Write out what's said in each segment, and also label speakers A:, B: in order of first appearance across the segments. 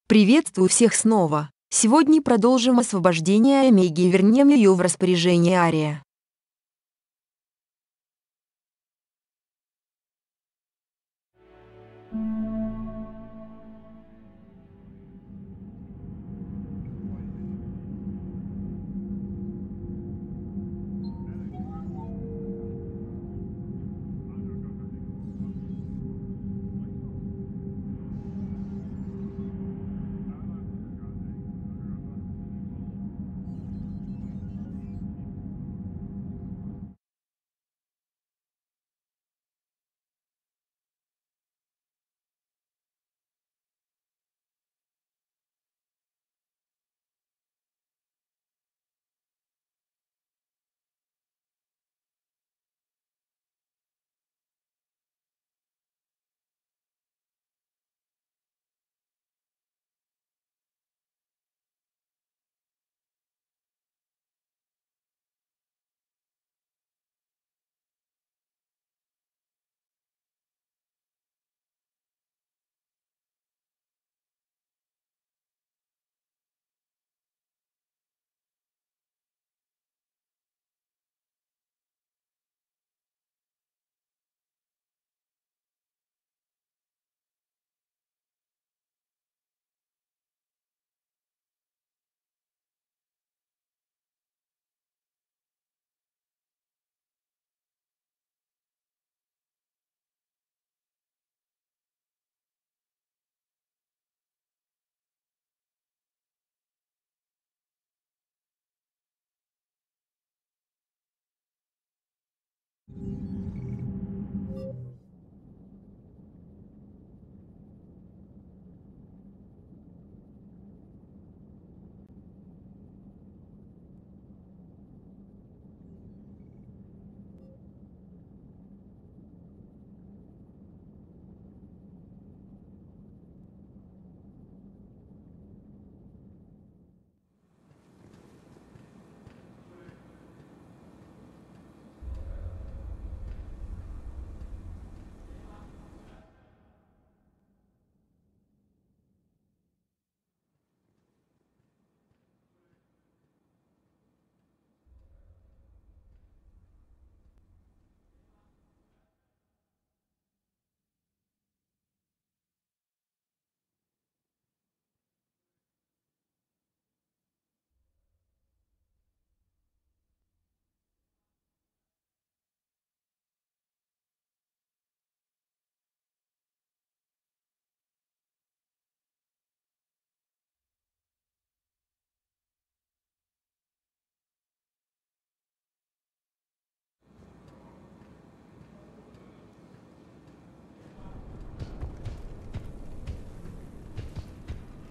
A: Приветствую всех снова. Сегодня продолжим освобождение Омеги и вернем ее в распоряжение Ария.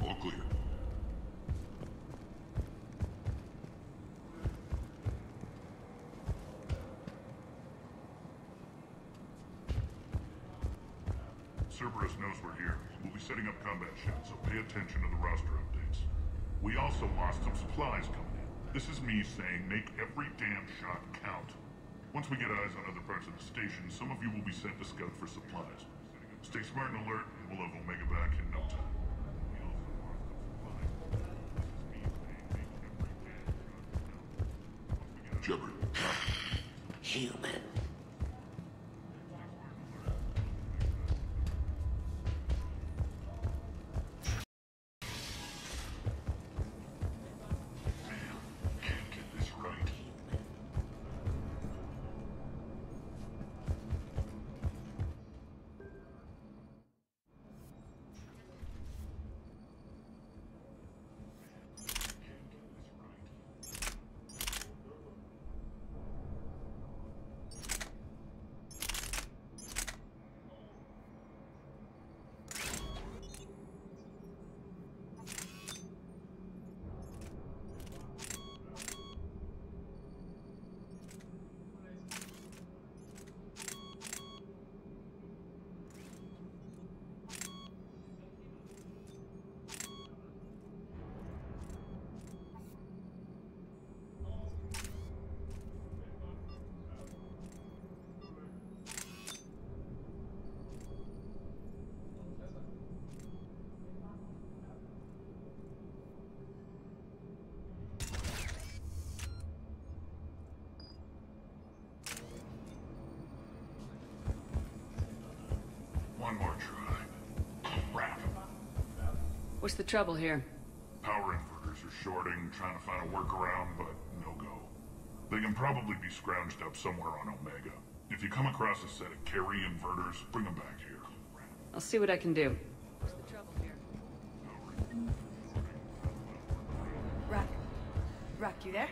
B: All clear. Cerberus knows we're here. We'll be setting up combat shots, so pay attention to the roster updates. We also lost some supplies coming in. This is me saying make every damn shot count. Once we get eyes on other parts of the station, some of you will be sent to scout for supplies. Stay smart and alert, and we'll have Omega back in no time. Shepard.
C: Human.
B: Can't get this right.
D: What's the trouble here?
B: Power inverters are shorting, trying to find a workaround, but no go. They can probably be scrounged up somewhere on Omega. If you come across a set of carry inverters, bring them back here.
D: I'll see what I can do. What's the trouble here?
E: Ruck, you there?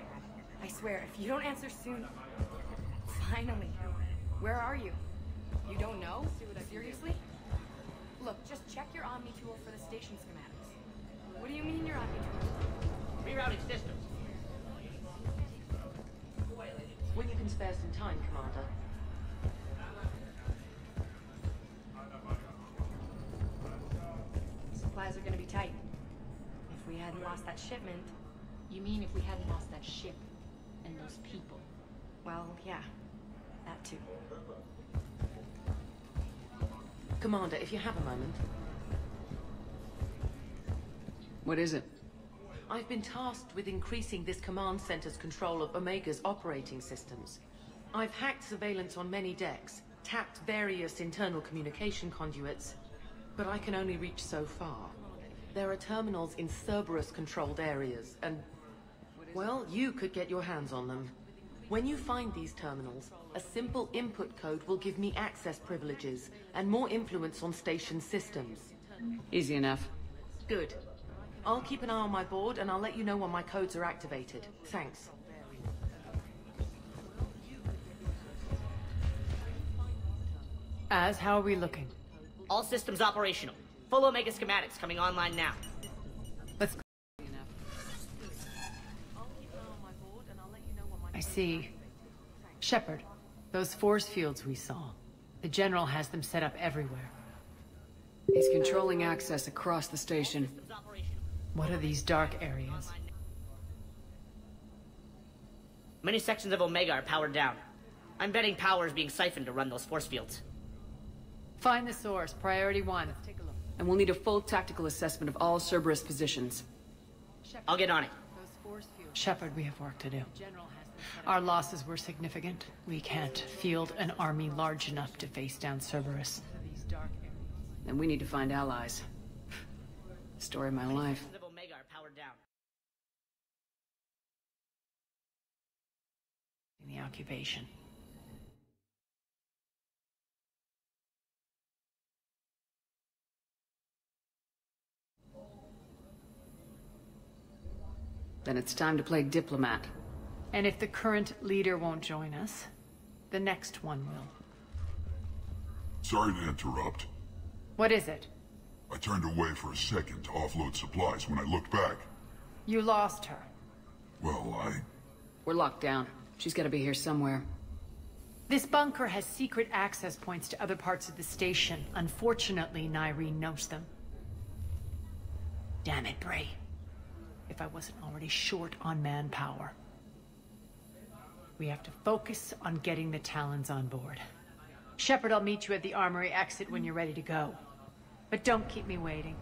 E: I swear, if you don't answer soon... Finally. Where are you? You don't know? Seriously? Look, just check your Omni tool for the station schematics. What do you mean your Omni tool?
C: Rerouting systems.
F: When you can spare some time, Commander.
E: Supplies are gonna be tight. If we hadn't lost that shipment...
F: You mean if we hadn't lost that ship and those people?
E: Well, yeah. That too.
F: Commander, if you have a moment.
D: What is it?
F: I've been tasked with increasing this command center's control of Omega's operating systems. I've hacked surveillance on many decks, tapped various internal communication conduits, but I can only reach so far. There are terminals in Cerberus-controlled areas, and... well, you could get your hands on them. When you find these terminals, a simple input code will give me access privileges and more influence on station systems.
D: Easy enough.
F: Good. I'll keep an eye on my board and I'll let you know when my codes are activated. Thanks.
D: Az, how are we looking?
C: All systems operational. Full Omega schematics coming online now.
D: Let's go. I see. Shepard, those force fields we saw. The General has them set up everywhere. He's controlling access across the station. What are these dark areas?
C: Many sections of Omega are powered down. I'm betting power is being siphoned to run those force fields.
D: Find the source, priority 1. Let's take a look. And we'll need a full tactical assessment of all Cerberus positions.
C: I'll get on it.
D: Shepard, we have work to do. Our losses were significant. We can't field an army large enough to face down Cerberus. And we need to find allies. Story of my life.
C: Sections of Omega are powered down.
D: In the occupation. Then it's time to play diplomat. And if the current leader won't join us, the next one will.
B: Sorry to interrupt.
D: What is it?
B: I turned away for a second to offload supplies when I looked back.
D: You lost her.
B: Well,
D: We're locked down. She's gotta be here somewhere. This bunker has secret access points to other parts of the station. Unfortunately, Nyreen knows them. Damn it, Bray. If I wasn't already short on manpower. We have to focus on getting the Talons on board. Shepard, I'll meet you at the armory exit when you're ready to go. But don't keep me waiting.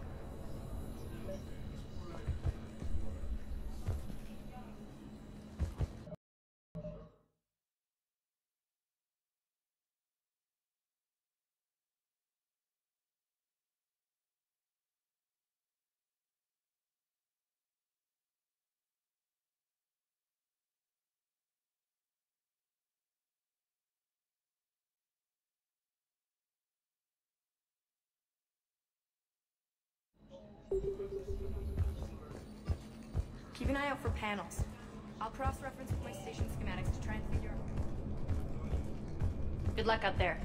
E: Keep an eye out for panels. I'll cross-reference with my station schematics to try and figure out... Good luck out there.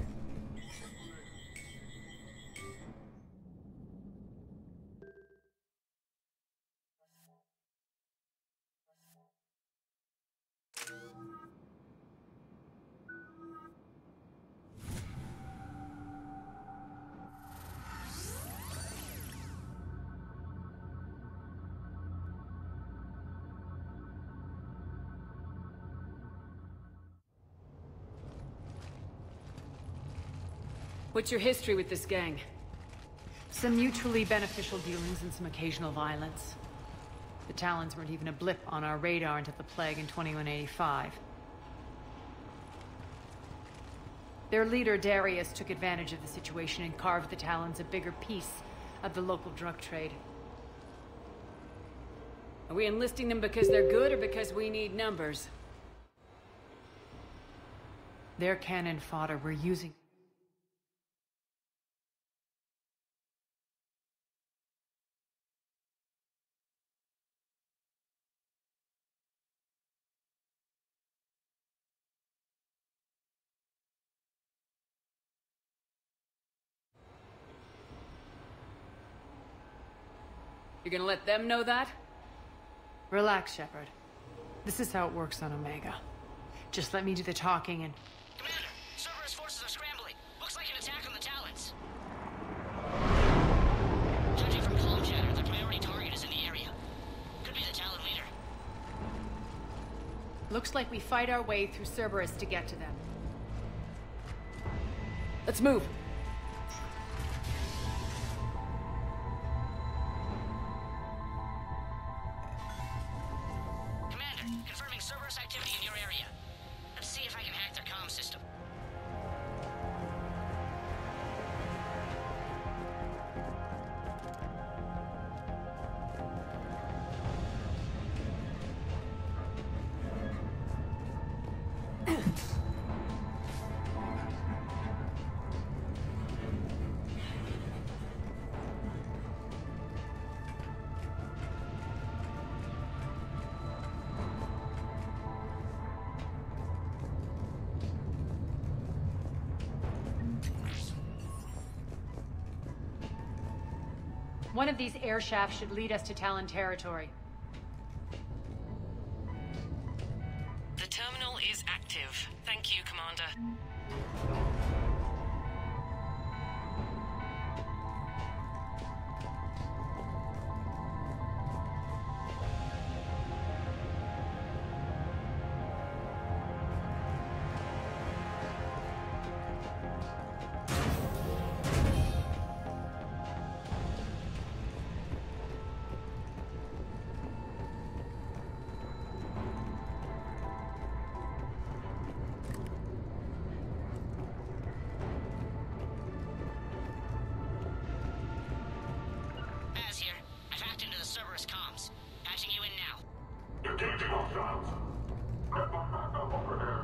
D: What's your history with this gang? Some mutually beneficial dealings and some occasional violence. The Talons weren't even a blip on our radar until the plague in 2185. Their leader, Darius, took advantage of the situation and carved the Talons a bigger piece of the local drug trade. Are we enlisting them because they're good or because we need numbers? Their cannon fodder we're using. You're gonna let them know that? Relax, Shepard. This is how it works on Omega. Just let me do the talking and...
C: Commander, Cerberus forces are scrambling. Looks like an attack on the Talons. Judging from comm chatter, their priority target is in the area. Could be the Talon leader.
D: Looks like we fight our way through Cerberus to get to them. Let's move.
C: Confirming Cerberus activity in your area. Let's see if I can hack their comm system.
D: One of these air shafts should lead us to Talon territory.
G: The terminal is active. Thank you, Commander.
C: Cerberus comms. Patching you in now.
B: Engaging hostiles. Get my backup over here.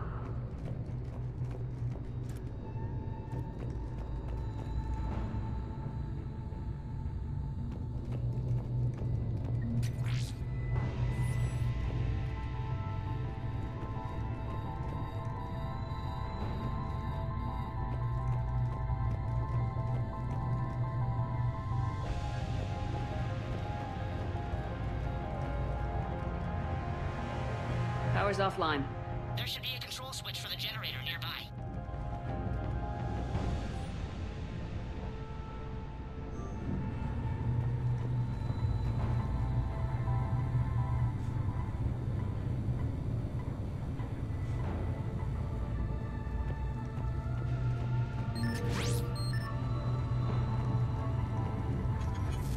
D: Power's offline.
C: There should be a control switch for the generator nearby.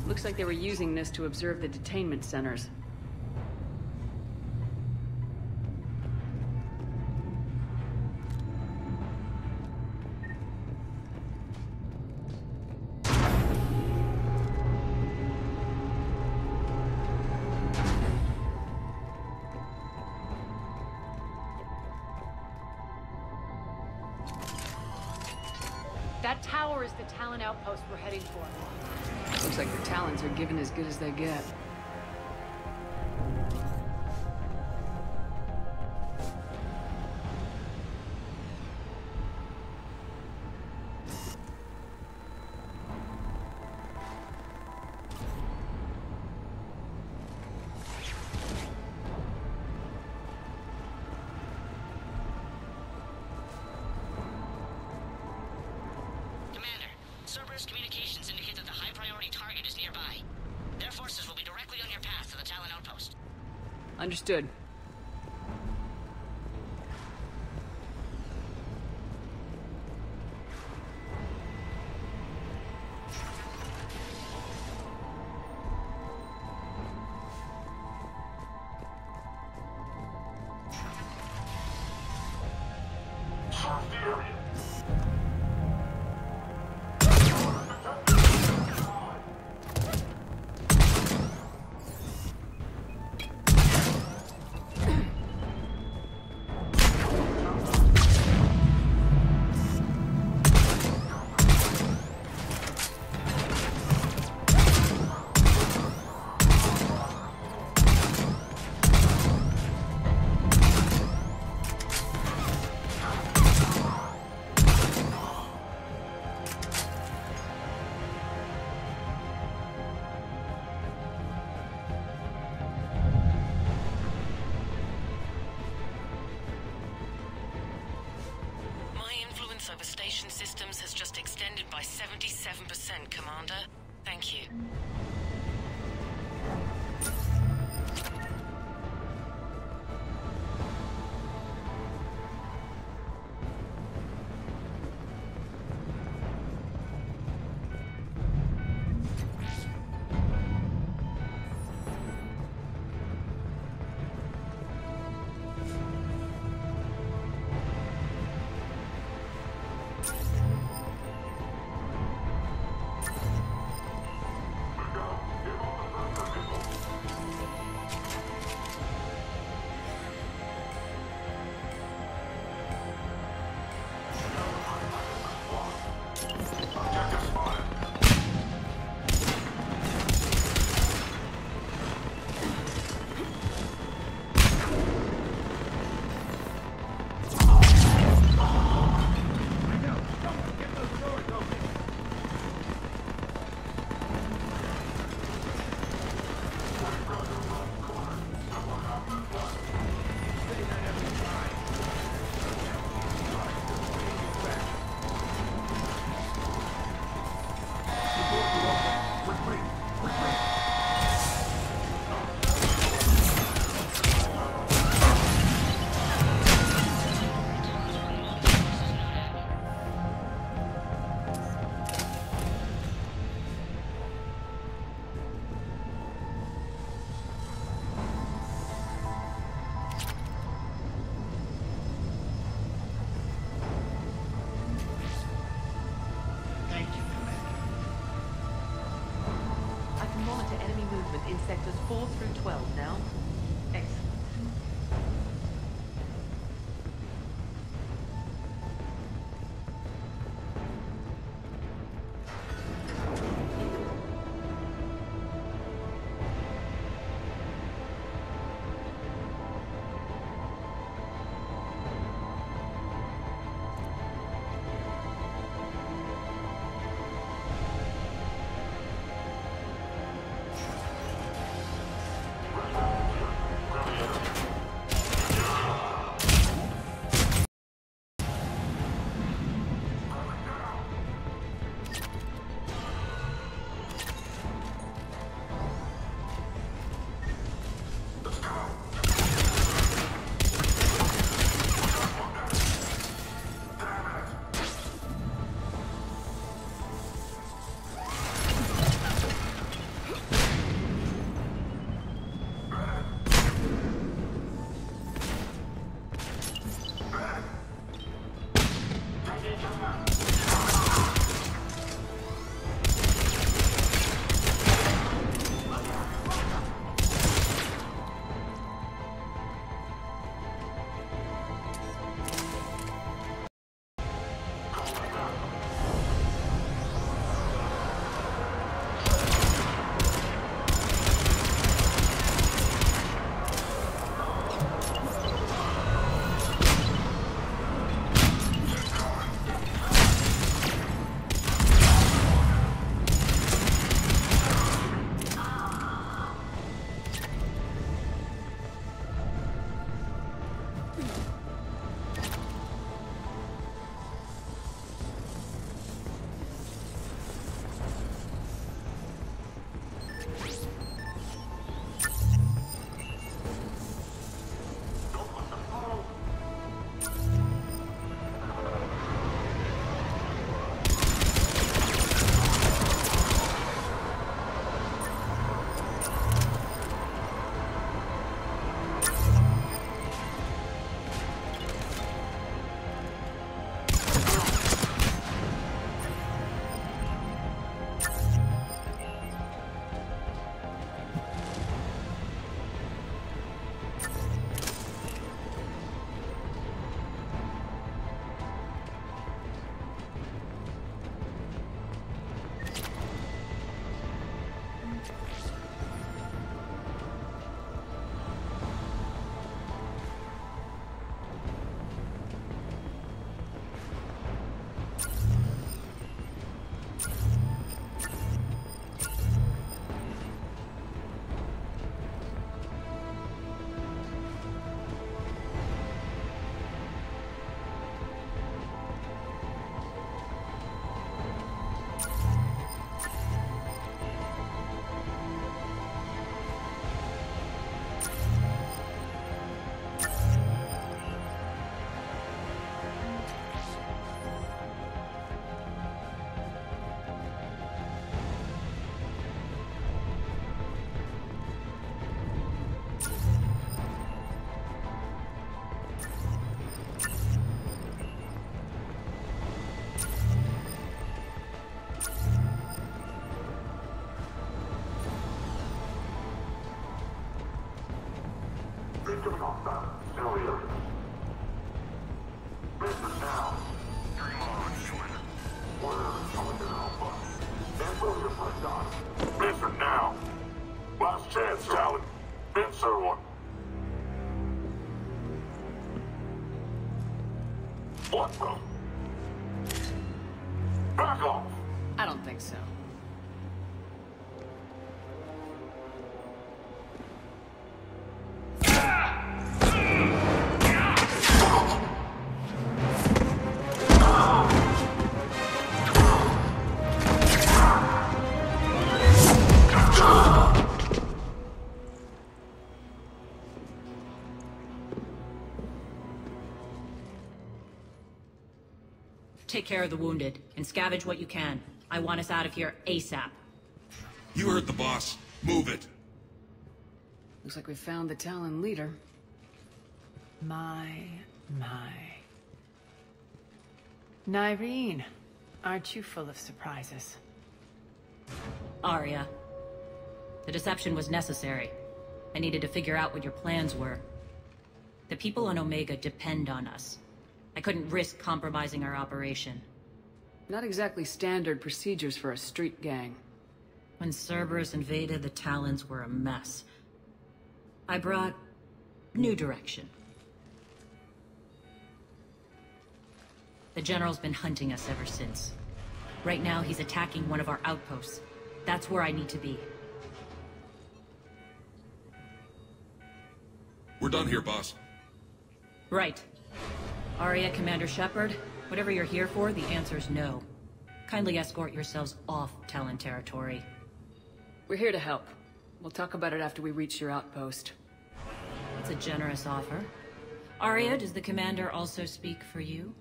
D: Looks like they were using this to observe the detainment centers. That tower is the Talon outpost we're heading for. Looks like the Talons are given as good as they get.
C: Cerberus communications indicate that the high-priority target is nearby. Their forces will be directly on your path to the Talon outpost.
D: Understood.
B: Search the area.
G: exceeded by 77%, Commander. Thank you.
F: In sectors 4 through 12 now. Excellent.
B: Answer now. Last chance, Talon. Answer one. What the? Back off.
D: I don't think so.
H: Take care of the wounded, and scavenge what you can. I want us out of here ASAP.
I: You heard the boss. Move it.
J: Looks like we found the Talon leader.
D: My. Nyreen, aren't you full of surprises?
H: Arya. The deception was necessary. I needed to figure out what your plans were. The people on Omega depend on us. I couldn't risk compromising our operation.
J: Not exactly standard procedures for a street gang.
H: When Cerberus invaded, the Talons were a mess. I brought new direction. The General's been hunting us ever since. Right now, he's attacking one of our outposts. That's where I need to be.
I: We're done here, boss.
H: Right. Arya, Commander Shepard, whatever you're here for, the answer's no. Kindly escort yourselves off Talon territory.
J: We're here to help. We'll talk about it after we reach your outpost.
H: It's a generous offer. Arya, does the Commander also speak for you?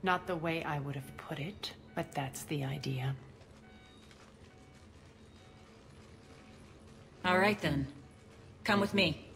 D: Not the way I would have put it, but that's the idea.
H: All right then. Come with me.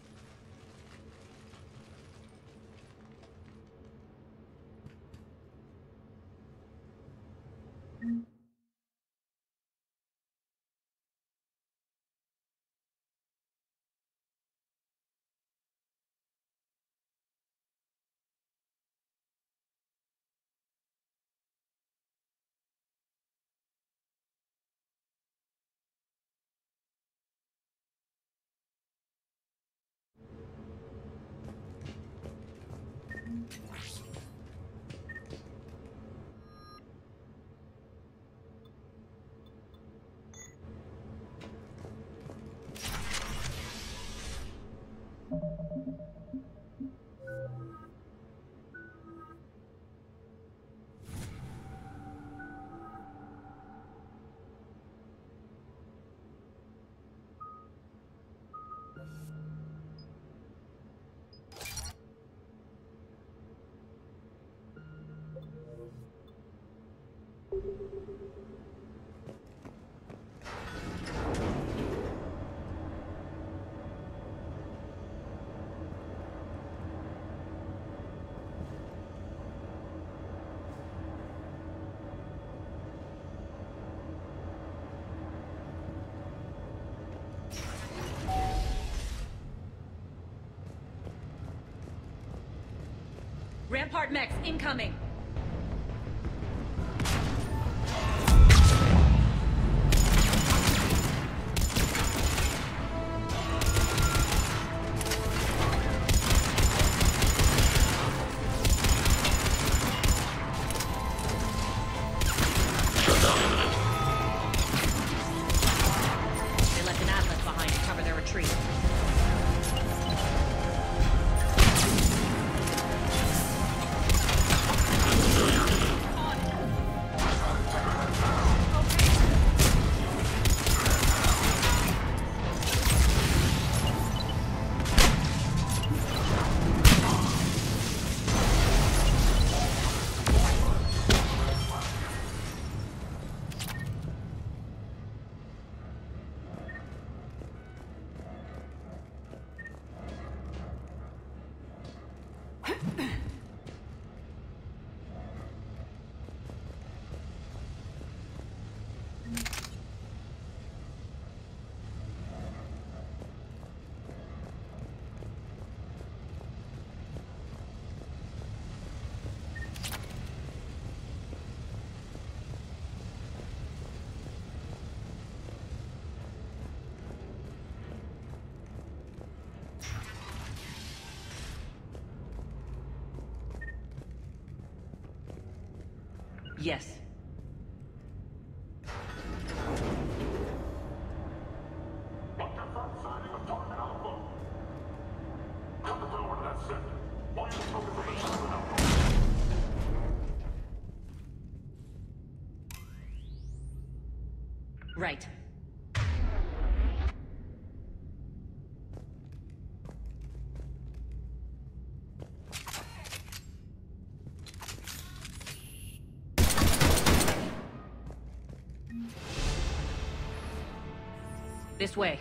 H: Rampart mechs incoming! They left an atlas behind to cover their retreat.
F: Yes. Right. This way.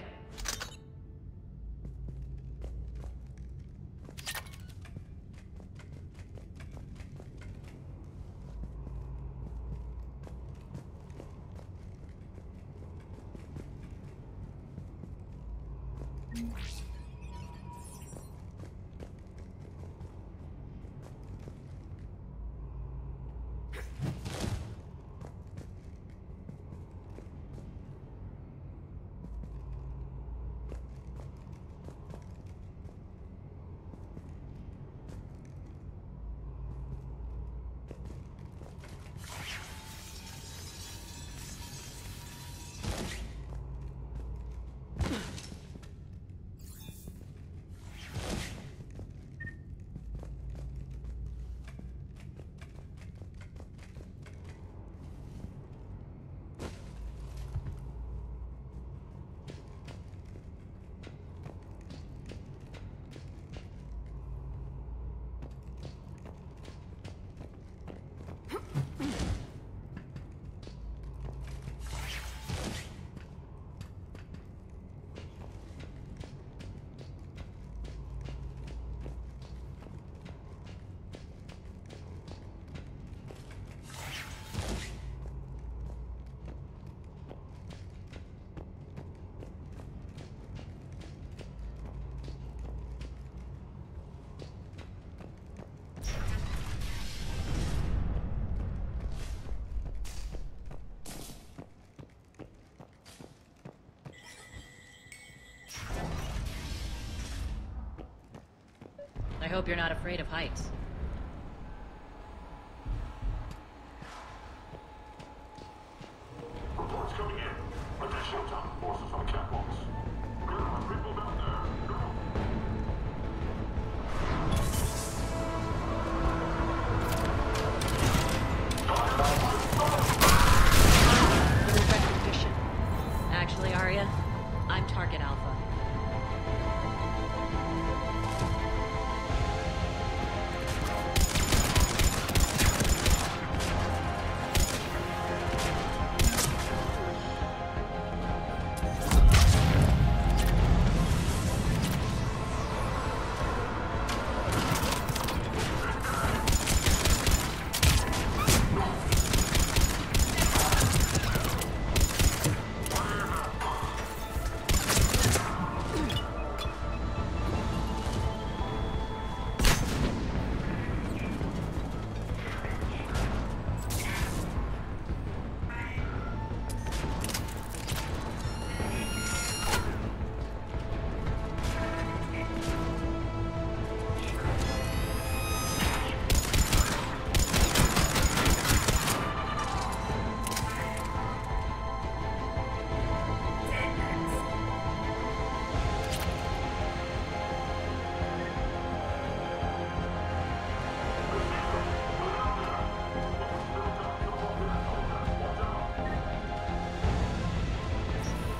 F: I hope you're not afraid of heights.
B: Reports coming in. Additional top forces on the catwalks. Girl, people down there. Girl.
H: Actually, Arya, I'm target Alpha.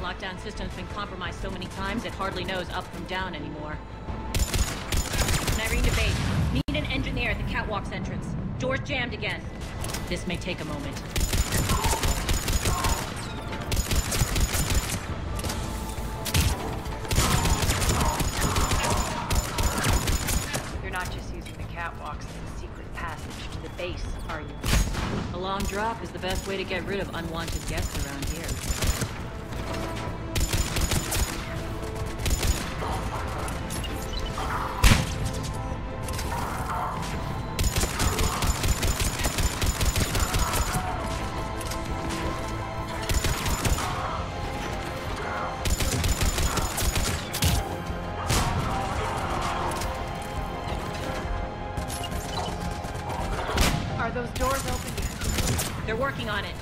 H: Lockdown system's been compromised so many times it hardly knows up from down anymore. Nyreen to base. Need an engineer at the catwalk's entrance. Door's jammed again. This may take a moment.
D: You're not just using the catwalks as a secret passage to the base, are you?
H: A long drop is the best way to get rid of unwanted guests around here.
D: Are those doors open yet?
H: working on it.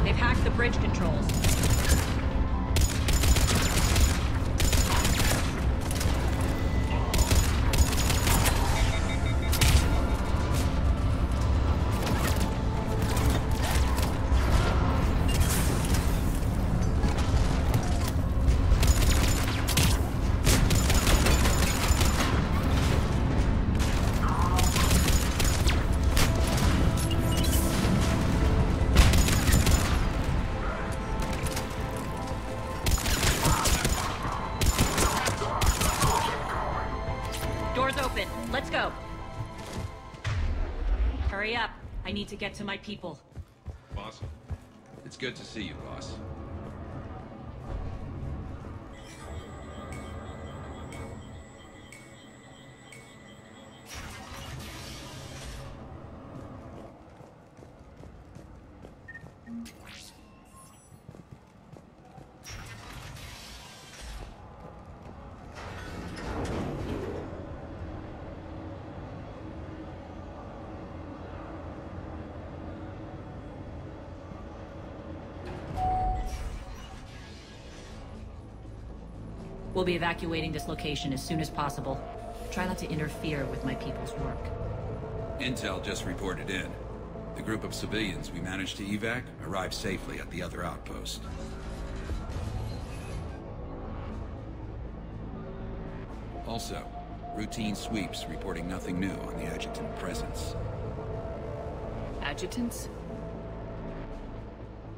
H: They've hacked the bridge controls. Let's go. Hurry up. I need to get to my people.
K: Boss, it's good to see you, boss.
H: We'll be evacuating this location as soon as possible. Try not to interfere with my people's work.
K: Intel just reported in. The group of civilians we managed to evac arrived safely at the other outpost. Also, routine sweeps reporting nothing new on the adjutant presence.
J: Adjutants?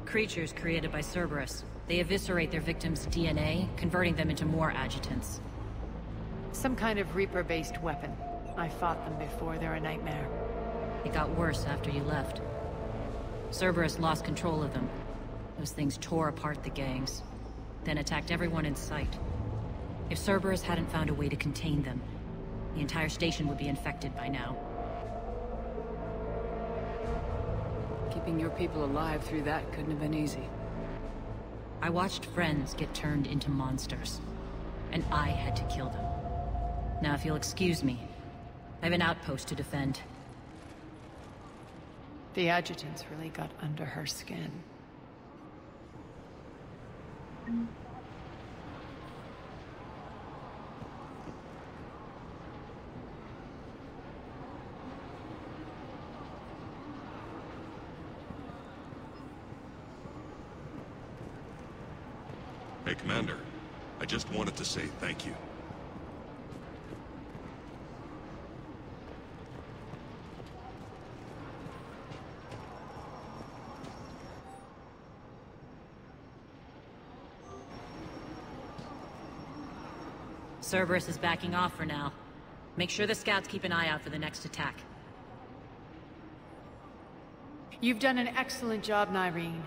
H: Creatures created by Cerberus. They eviscerate their victims' DNA, converting them into more adjutants.
D: Some kind of Reaper-based weapon. I fought them before, they're a nightmare.
H: It got worse after you left. Cerberus lost control of them. Those things tore apart the gangs, then attacked everyone in sight. If Cerberus hadn't found a way to contain them, the entire station would be infected by now.
J: Keeping your people alive through that couldn't have been easy.
H: I watched friends get turned into monsters, and I had to kill them. Now, if you'll excuse me, I have an outpost to defend.
D: The adjutants really got under her skin.
I: Hey, Commander. I just wanted to say thank you.
H: Cerberus is backing off for now. Make sure the scouts keep an eye out for the next attack.
D: You've done an excellent job, Nyreen,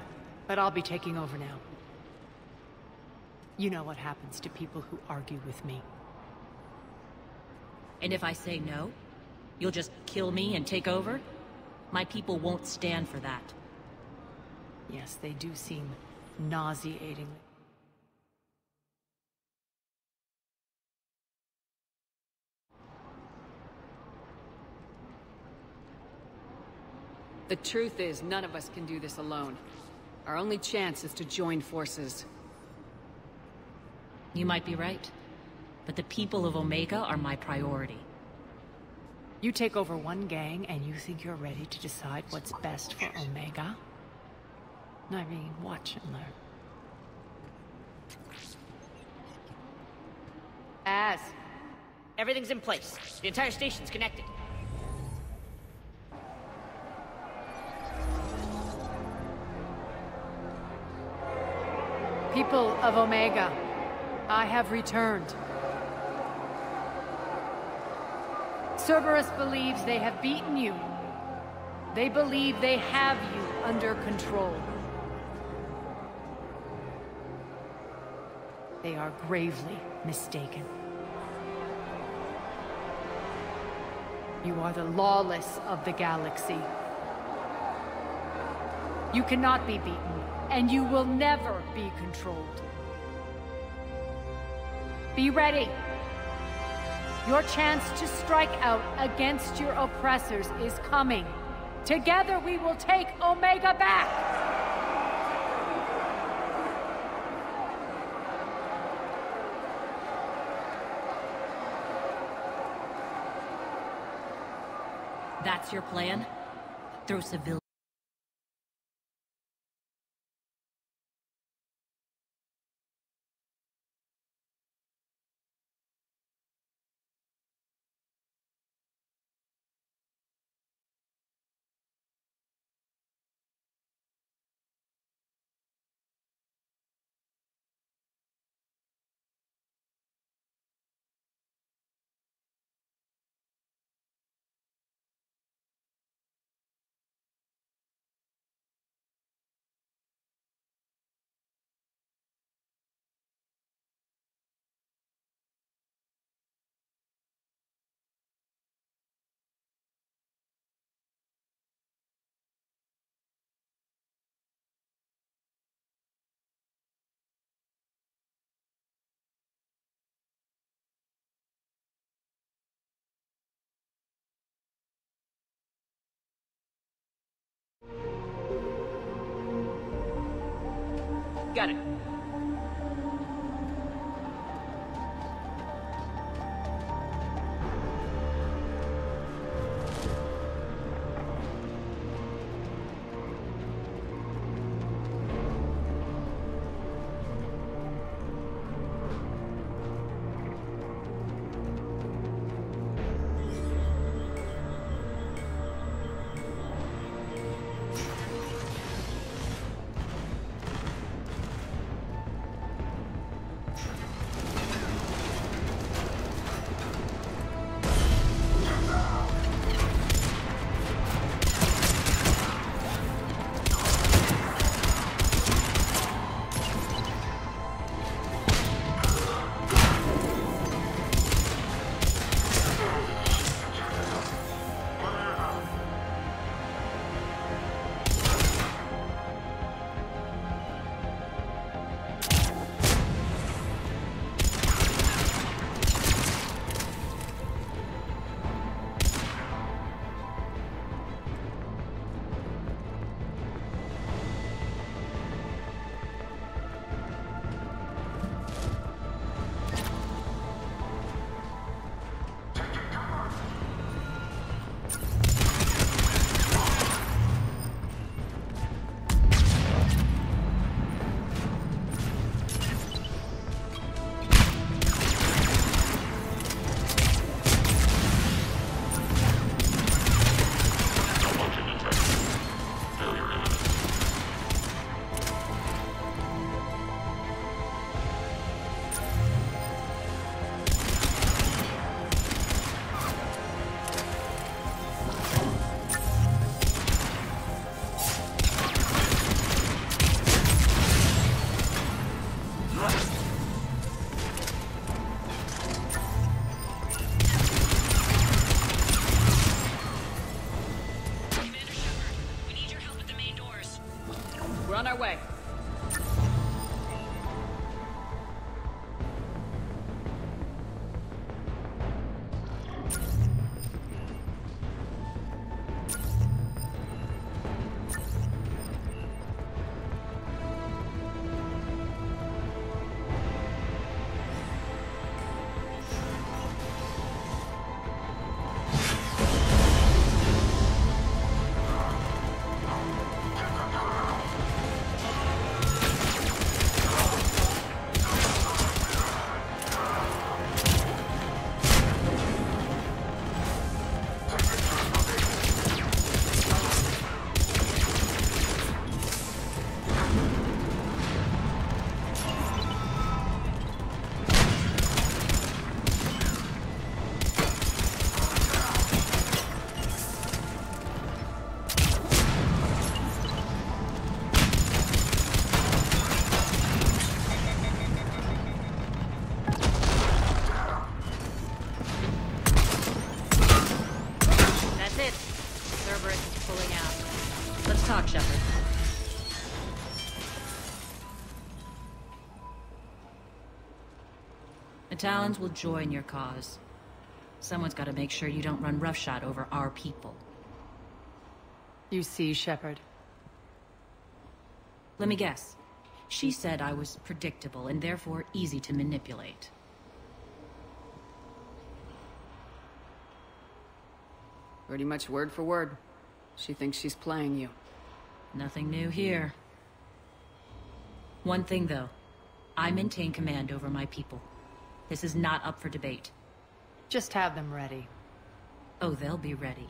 D: but I'll be taking over now. You know what happens to people who argue with me.
H: And if I say no, you'll just kill me and take over? My people won't stand for that.
D: Yes, they do seem nauseating.
J: The truth is, none of us can do this alone. Our only chance is to join forces.
H: You might be right, but the people of Omega are my priority.
D: You take over one gang and you think you're ready to decide what's best for Omega? Nyreen, watch and learn.
C: Everything's in place. The entire station's connected.
D: People of Omega, I have returned. Cerberus believes they have beaten you. They believe they have you under control. They are gravely mistaken. You are the lawless of the galaxy. You cannot be beaten, and you will never be controlled. Be ready. Your chance to strike out against your oppressors is coming. Together we will take Omega back!
H: That's your plan? Throw civilians.
J: Got it. On our way.
H: talk, Shepard. The Talons will join your cause. Someone's got to make sure you don't run roughshod over our people.
D: You see, Shepard.
H: Let me guess. She said I was predictable and therefore easy to manipulate.
J: Pretty much word for word. She thinks she's playing you.
H: Nothing new here. One thing, though. I maintain command over my people. This is not up for debate.
D: Just have them ready.
H: Oh, they'll be ready.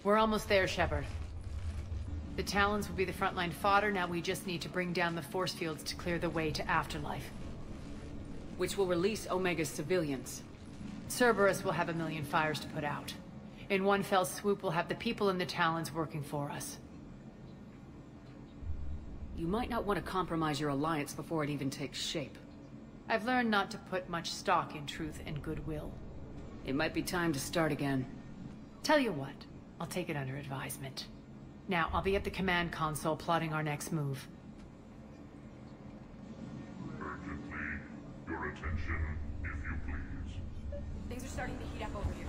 D: We're almost there, Shepard. The Talons will be the frontline fodder, now we just need to bring down the force fields to clear the way to Afterlife.
J: Which will release Omega's civilians.
D: Cerberus will have 1,000,000 fires to put out. In one fell swoop, we'll have the people in the Talons working for us.
J: You might not want to compromise your alliance before it even takes shape.
D: I've learned not to put much stock in truth and goodwill.
J: It might be time to start again.
D: Tell you what, I'll take it under advisement. Now, I'll be at the command console plotting our next move.
B: Urgently, your attention, if you please.
E: Things are starting to heat up over here.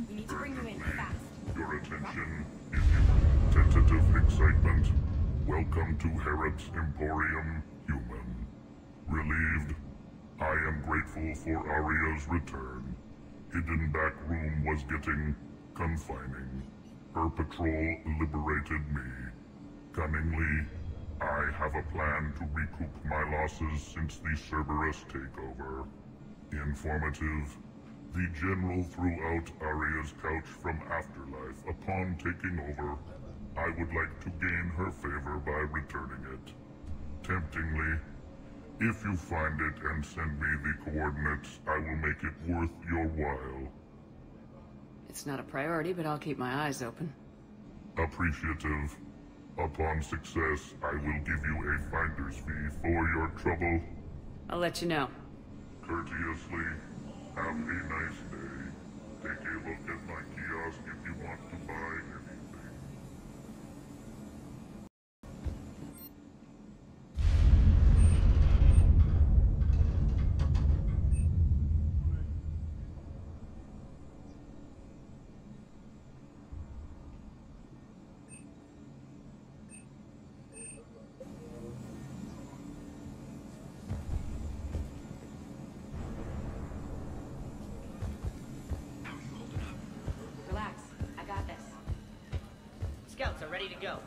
E: We need to bring you in fast.
B: Your attention, if you tentative excitement. Welcome to Herod's Emporium, human. Relieved, I am grateful for Aria's return. Hidden back room was getting confining. Her patrol liberated me. Cunningly, I have a plan to recoup my losses since the Cerberus takeover. Informative, the General threw out Aria's couch from Afterlife. Upon taking over, I would like to gain her favor by returning it. Temptingly, if you find it and send me the coordinates, I will make it worth your while.
J: It's not a priority, but I'll keep my eyes open.
B: Appreciative. Upon success, I will give you a finder's fee for your trouble.
J: I'll let you know.
B: Courteously, have a nice day. Take a look at my kiosk if you want to buy anything.
E: Relax. I got this.
C: Scouts are ready to go.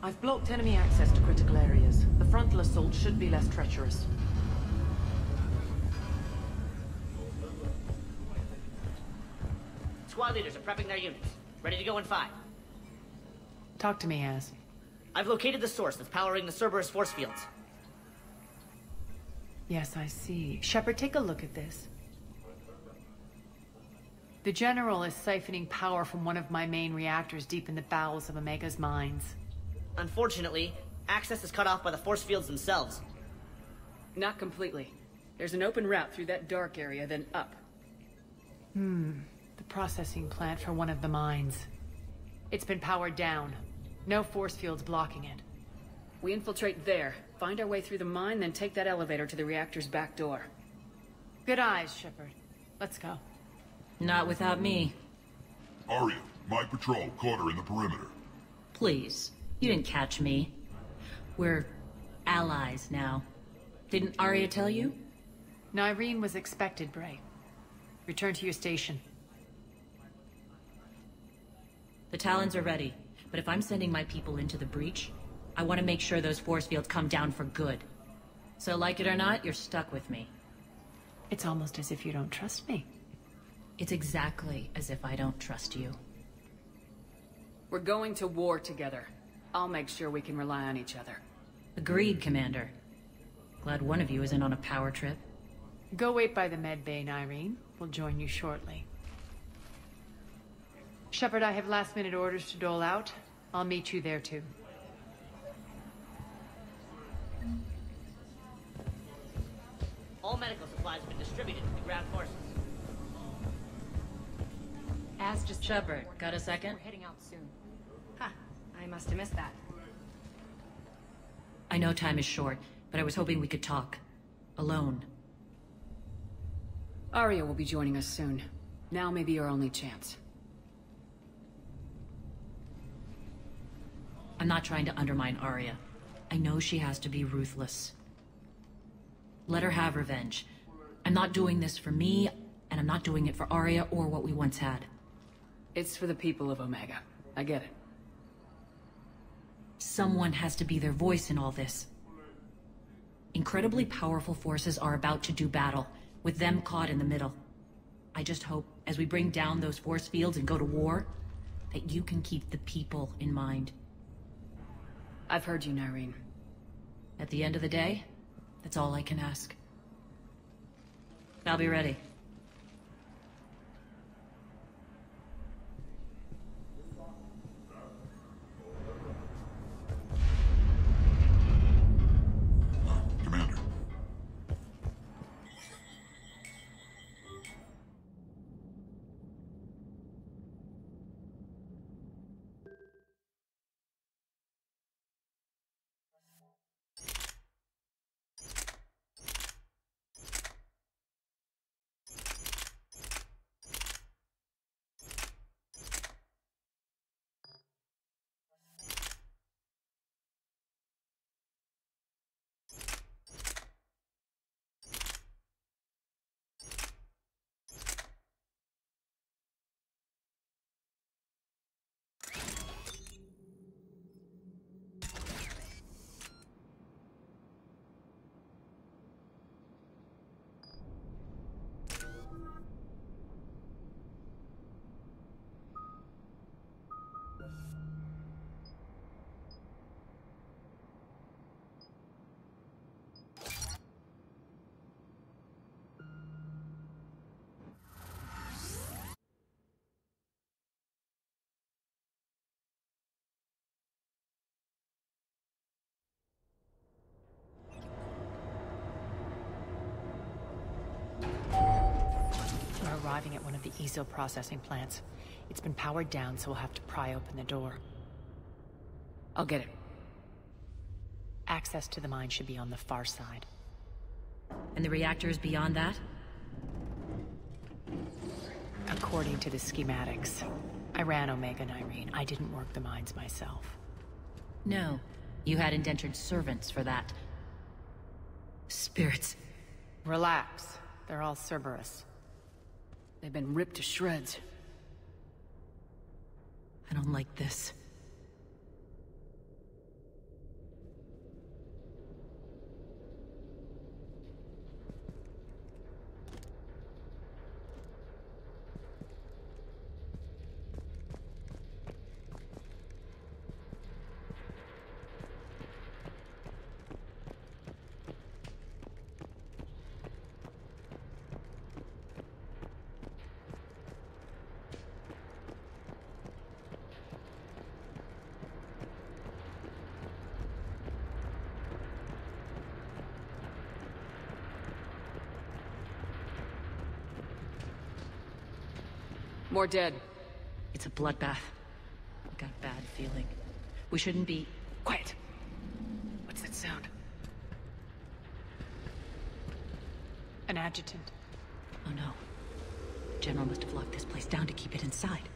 F: I've blocked enemy access to critical areas. The frontal assault should be less treacherous.
C: Squad leaders are prepping their units. Ready to go in 5.
D: Talk to me, Az.
C: I've located the source that's powering the Cerberus force fields.
D: Yes, I see. Shepard, take a look at this. The General is siphoning power from one of my main reactors deep in the bowels of Omega's mines.
C: Unfortunately, access is cut off by the force fields themselves.
J: Not completely. There's an open route through that dark area, then up.
D: The processing plant for one of the mines. It's been powered down. No force fields blocking it.
J: We infiltrate there, find our way through the mine, then take that elevator to the reactor's back door.
D: Good eyes, Shepard. Let's go.
H: Not without me.
B: Arya, my patrol caught her in the perimeter.
H: Please. You didn't catch me. We're allies now. Didn't Arya tell you?
D: Nyreen was expected, Bray. Return to your station.
H: The Talons are ready, but if I'm sending my people into the breach, I want to make sure those force fields come down for good. So like it or not, you're stuck with me.
D: It's almost as if you don't trust me.
H: It's exactly as if I don't trust you.
J: We're going to war together. I'll make sure we can rely on each other.
H: Agreed, Commander. Glad one of you isn't on a power trip.
D: Go wait by the med bay, Nyreen. We'll join you shortly. Shepard, I have last-minute orders to dole out. I'll meet you there, too.
C: All medical supplies have been distributed to the ground forces.
E: As just
H: Shepard, got a second?
E: We're heading out soon. Huh. I must have missed that.
H: I know time is short, but I was hoping we could talk. Alone.
J: Arya will be joining us soon. Now may be our only chance.
H: I'm not trying to undermine Arya. I know she has to be ruthless. Let her have revenge. I'm not doing this for me, and I'm not doing it for Arya or what we once had.
J: It's for the people of Omega. I get it.
H: Someone has to be their voice in all this. Incredibly powerful forces are about to do battle, with them caught in the middle. I just hope, as we bring down those force fields and go to war, that you can keep the people in mind.
J: I've heard you, Nyreen.
H: At the end of the day, that's all I can ask. I'll be ready.
B: Commander.
D: We're arriving at one of the ESO processing plants. It's been powered down, so we'll have to pry open the door.
J: I'll get it.
D: Access to the mine should be on the far side.
H: And the reactors beyond that?
D: According to the schematics. I ran Omega, Nyreen. I didn't work the mines myself.
H: No. You had indentured servants for that. Spirits.
D: Relax. They're all Cerberus.
J: They've been ripped to shreds.
H: I don't like this.
J: More dead.
H: It's a bloodbath. I've got a bad feeling. We shouldn't be...
J: Quiet. What's that sound?
D: An adjutant.
H: Oh no. General must have locked this place down to keep it inside.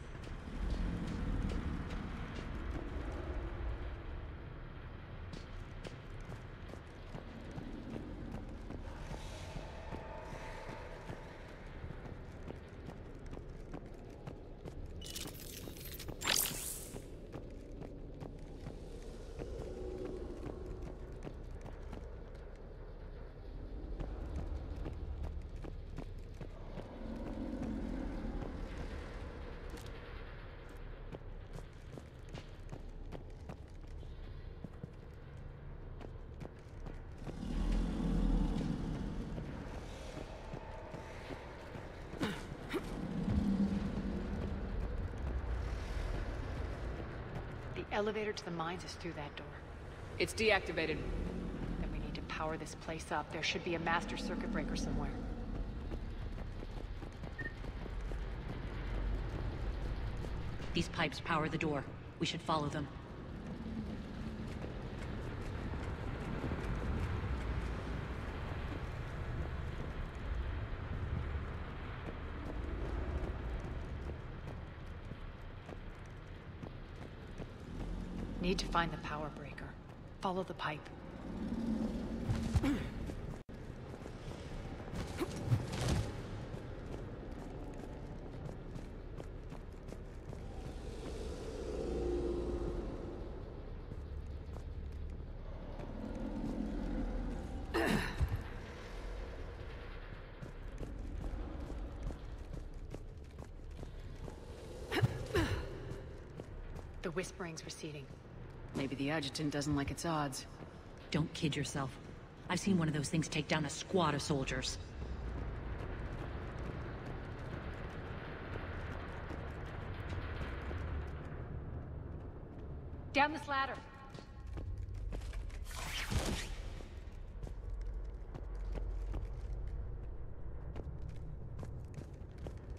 D: elevator to the mines is through that door.
J: It's deactivated.
D: Then we need to power this place up. There should be a master circuit breaker somewhere.
H: These pipes power the door. We should follow them.
D: Need to find the power breaker. Follow the pipe. The whispering's receding.
J: Maybe the adjutant doesn't like its odds.
H: Don't kid yourself. I've seen one of those things take down a squad of soldiers.
D: Down this ladder.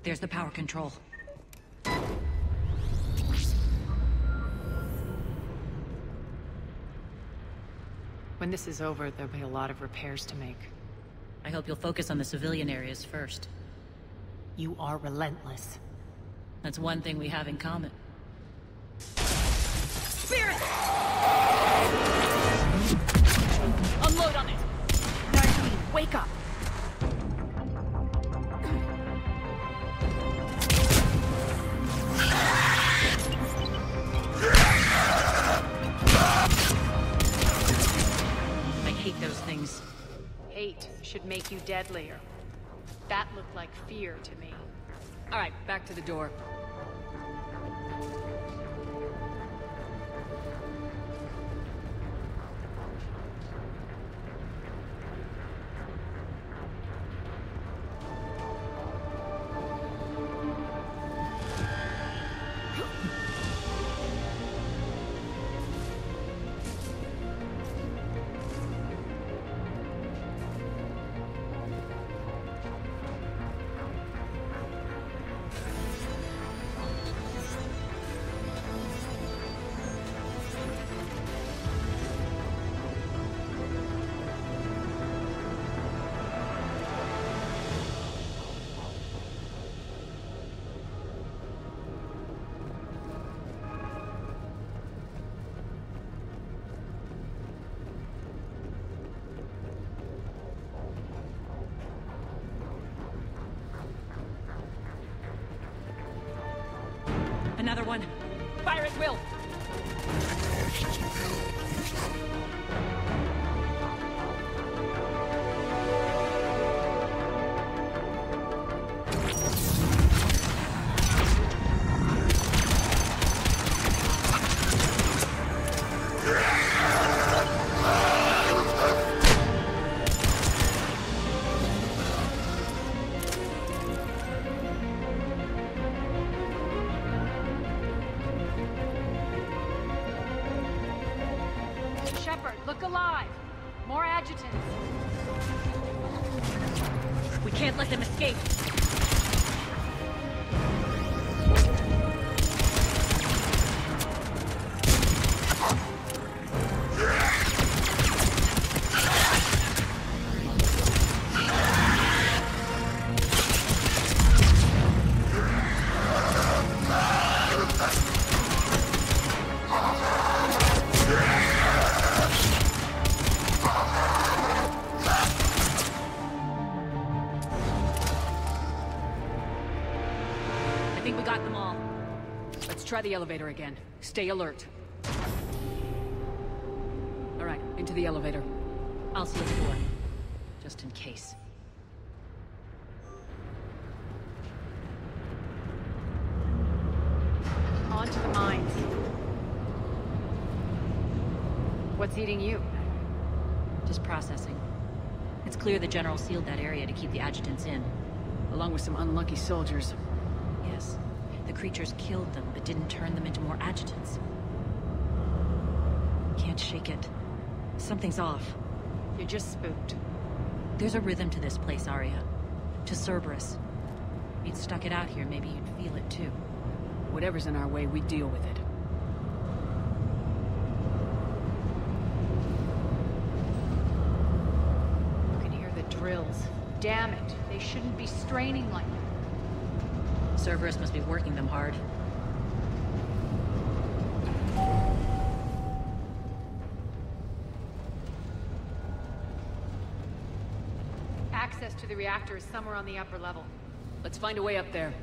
H: There's the power control.
D: When this is over, there'll be a lot of repairs to make.
H: I hope you'll focus on the civilian areas first.
D: You are relentless.
H: That's one thing we have in common.
J: Spirit! Unload on it!
D: Narcine, wake up!
H: I hate those things.
D: Hate should make you deadlier. That looked like fear to me.
J: All right, back to the door.
H: Another one.
J: Fire at will!
D: Shepard, look alive! More adjutants!
H: We can't let them escape. I think we got them all.
J: Let's try the elevator again. Stay alert. All right, into the elevator.
H: I'll seal the door. Just in case.
D: On to the mines. What's eating you?
H: Just processing. It's clear the General sealed that area to keep the adjutants in.
J: Along with some unlucky soldiers.
H: Yes. The creatures killed them, but didn't turn them into more adjutants. can't shake it. Something's off.
D: You're just spooked.
H: There's a rhythm to this place, Arya. To Cerberus. If you'd stuck it out here, maybe you'd feel it too.
J: Whatever's in our way, we deal with it.
D: You can hear the drills. Damn it. They shouldn't be straining like that.
H: Cerberus must be working them hard.
D: Access to the reactor is somewhere on the upper level.
J: Let's find a way up there.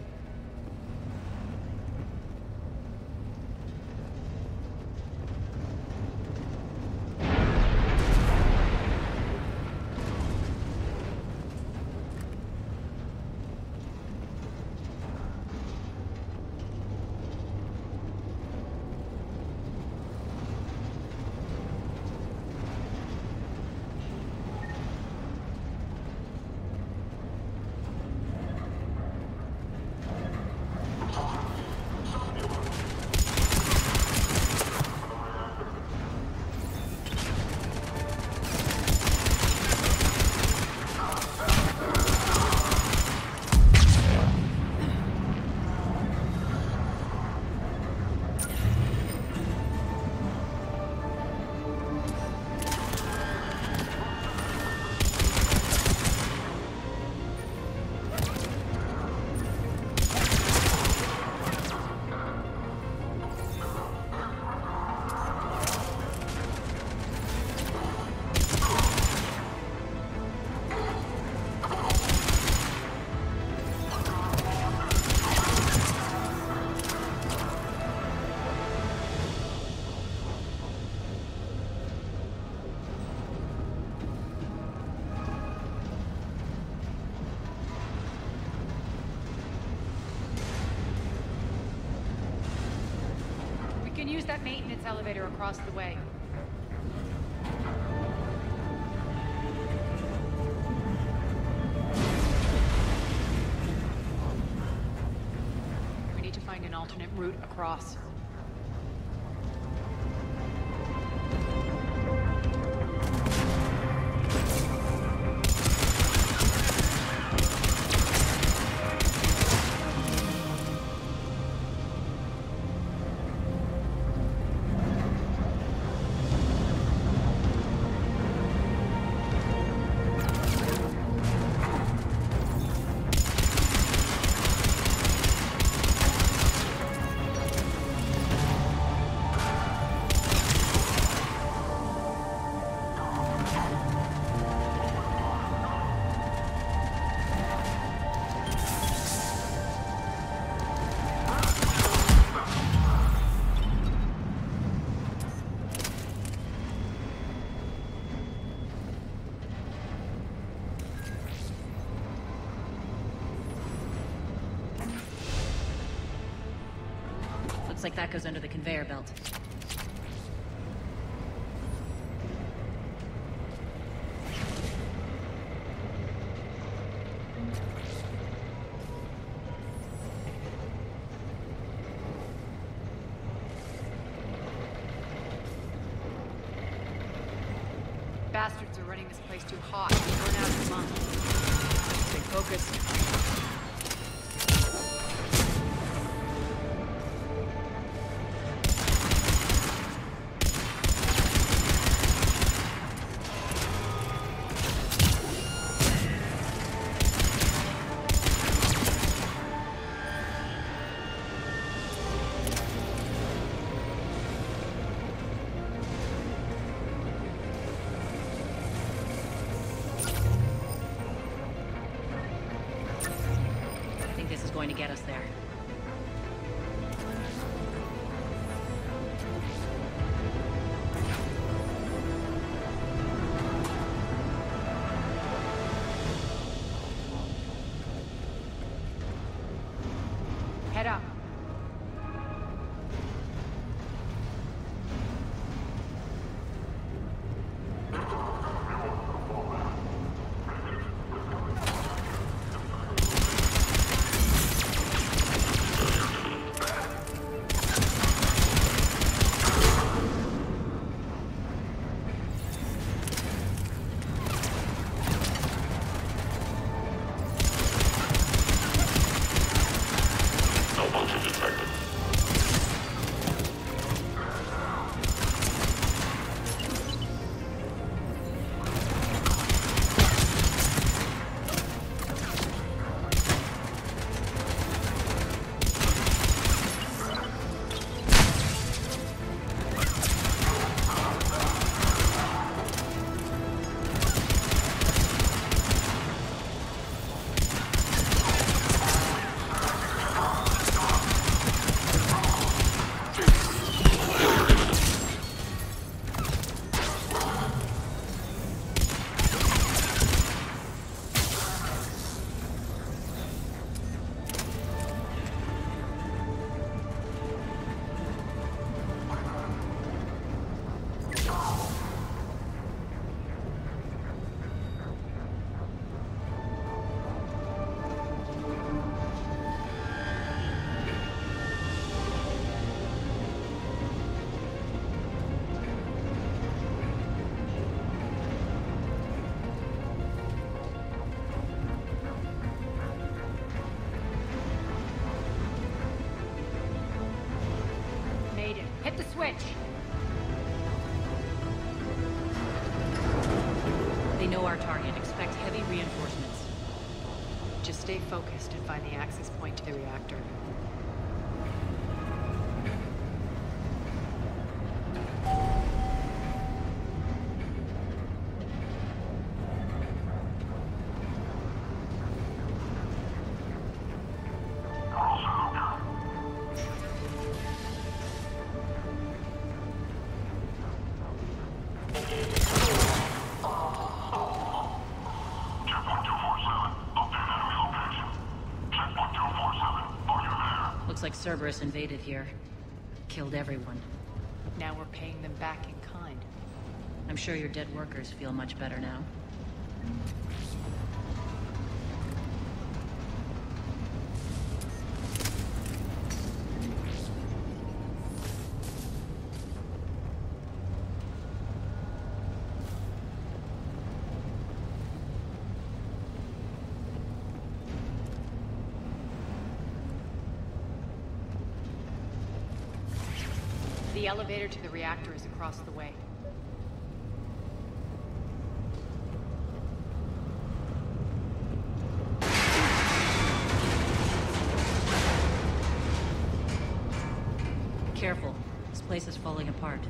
D: Use that maintenance elevator across the way. We need to find an alternate route across.
H: Looks like that goes under the conveyor belt.
D: Bastards are running this place too hot. Burn out of month.
J: Stay focused.
H: Going to get us there.
D: Head up. Just stay focused and find the access point to the reactor.
H: Looks like Cerberus invaded here. Killed everyone.
D: Now we're paying them back in kind.
H: I'm sure your dead workers feel much better now.
D: The elevator to the reactor is across the way.
H: Careful. This place is falling apart.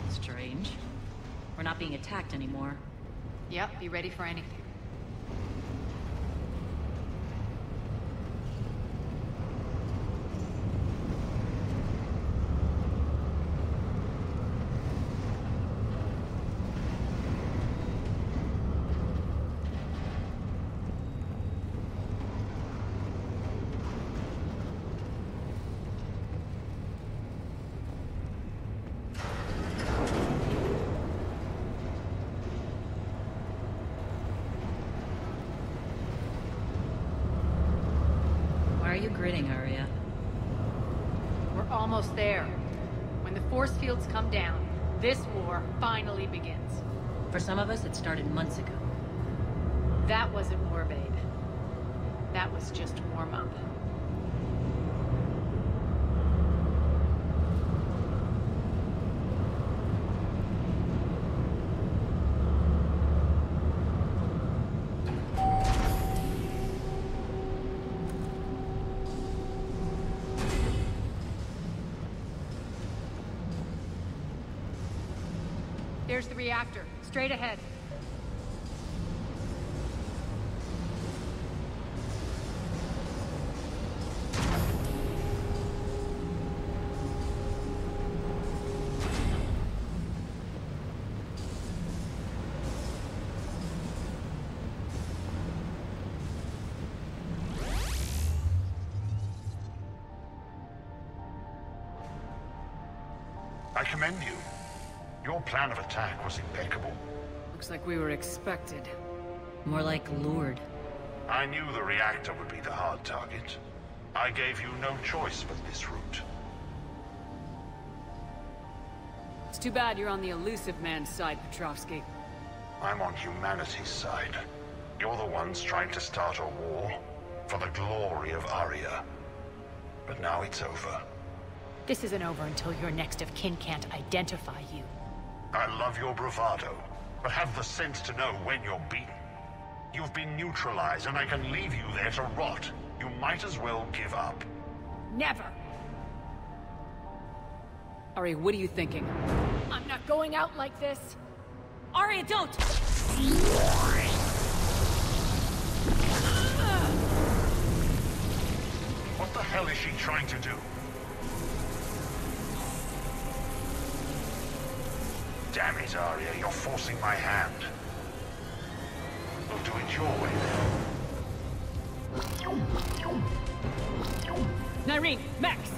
H: Strange. We're not being attacked anymore.
D: Yep, be ready for anything.
H: Why are you grinning, Arya?
D: We're almost there. When the force fields come down, this war finally begins.
H: For some of us, it started months ago.
D: That wasn't war, babe. That was just warm-up. There's the reactor, straight ahead.
L: I commend you. Your plan of attack was impeccable.
J: Looks like we were expected.
H: More like lured.
L: I knew the reactor would be the hard target. I gave you no choice but this route.
J: It's too bad you're on the elusive man's side, Petrovsky.
L: I'm on humanity's side. You're the ones trying to start a war for the glory of Arya. But now it's over.
D: This isn't over until your next of kin can't identify you.
L: I love your bravado, but have the sense to know when you're beaten. You've been neutralized, and I can leave you there to rot. You might as well give up.
D: Never!
J: Ari, what are you thinking?
D: I'm not going out like this!
H: Arya, don't!
L: What the hell is she trying to do? Damn it, Arya, you're forcing my hand. We'll do it your way, then.
J: Nyreen, Max!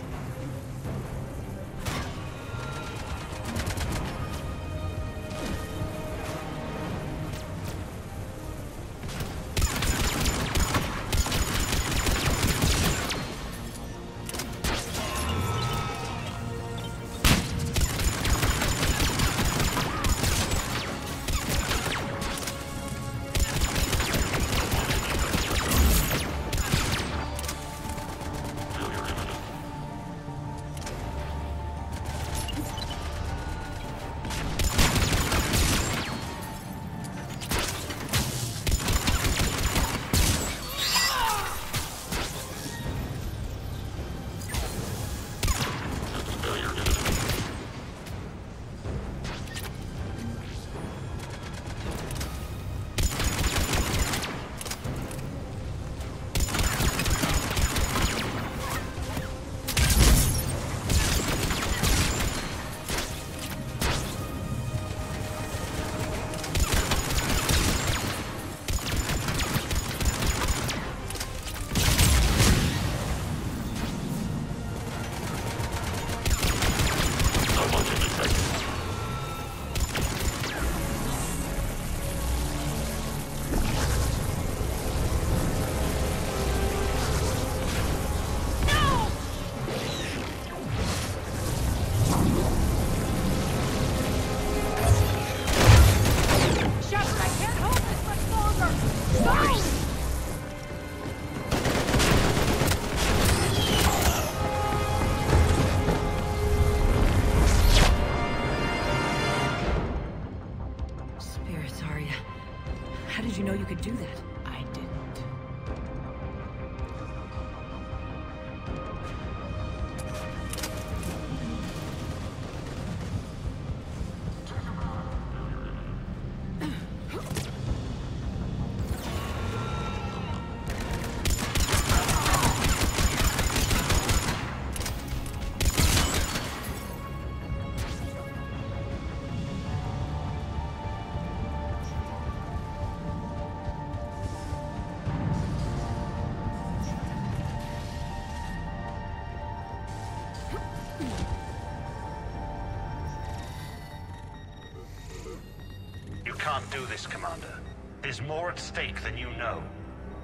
L: You can't do this, Commander. There's more at stake than you know.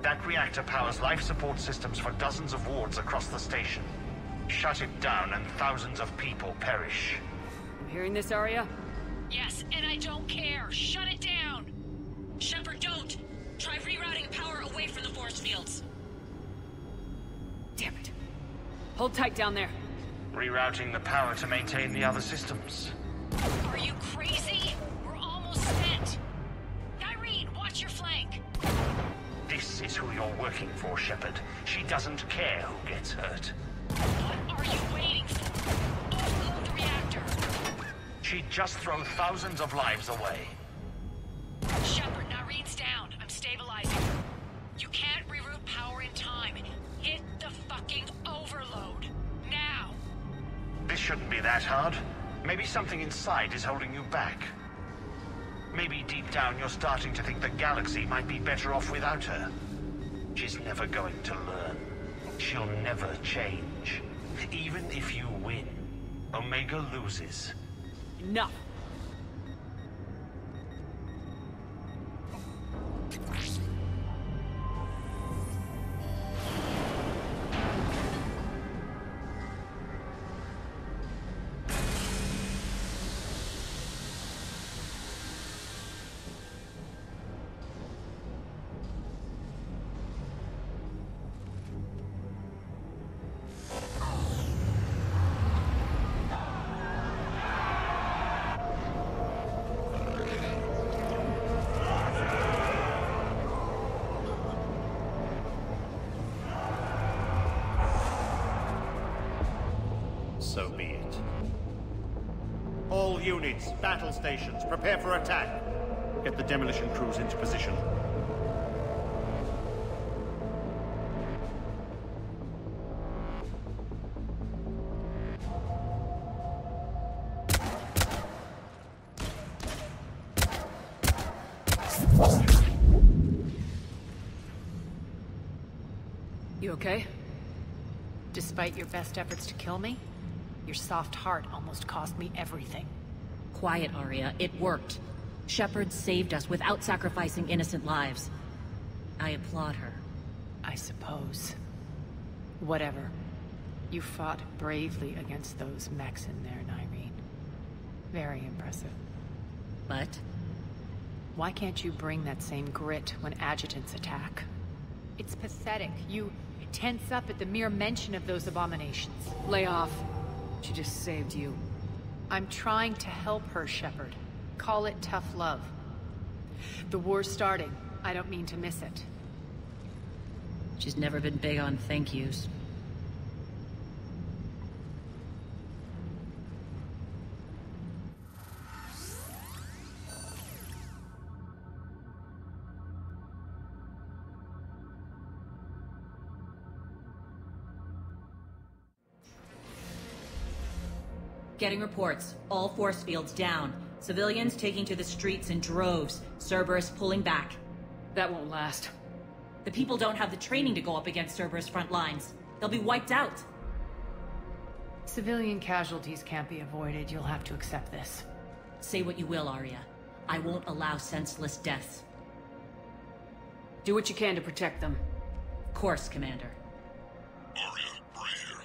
L: That reactor powers life support systems for dozens of wards across the station. Shut it down and thousands of people perish.
J: You hearing this, Arya?
G: Yes, and I don't care. Shut it down! Shepard, don't! Try rerouting power away from the force fields.
J: Damn it. Hold tight down there.
L: Rerouting the power to maintain the other systems.
G: Are you crazy? We're almost spent. Irene, watch your flank.
L: This is who you're working for, Shepard. She doesn't care who gets hurt.
G: What are you waiting for? Overload the reactor.
L: She'd just throw thousands of lives away.
G: Shepard, Irene's down. I'm stabilizing. You can't reroute power in time. Hit the fucking overload. Now!
L: This shouldn't be that hard. Maybe something inside is holding you back. Maybe deep down you're starting to think the galaxy might be better off without her. She's never going to learn. She'll never change. Even if you win, Omega loses.
J: Enough!
M: So be it. All units, battle stations, prepare for attack. Get the demolition crews into position.
J: You okay?
D: Despite your best efforts to kill me, your soft heart almost cost me everything.
H: Quiet, Arya. It worked. Shepard saved us without sacrificing innocent lives. I applaud her.
D: I suppose. Whatever. You fought bravely against those mechs in there, Irene. Very impressive.
H: But?
D: Why can't you bring that same grit when adjutants attack? It's pathetic. You tense up at the mere mention of those abominations.
J: Lay off. She just saved you.
D: I'm trying to help her, Shepard. Call it tough love. The war's starting. I don't mean to miss it.
H: She's never been big on thank yous. Getting reports. All force fields down. Civilians taking to the streets in droves. Cerberus pulling back.
J: That won't last.
H: The people don't have the training to go up against Cerberus front lines. They'll be wiped out.
D: Civilian casualties can't be avoided. You'll have to accept this.
H: Say what you will, Arya. I won't allow senseless deaths.
J: Do what you can to protect them.
H: Of course, Commander.
B: Arya, Bray here.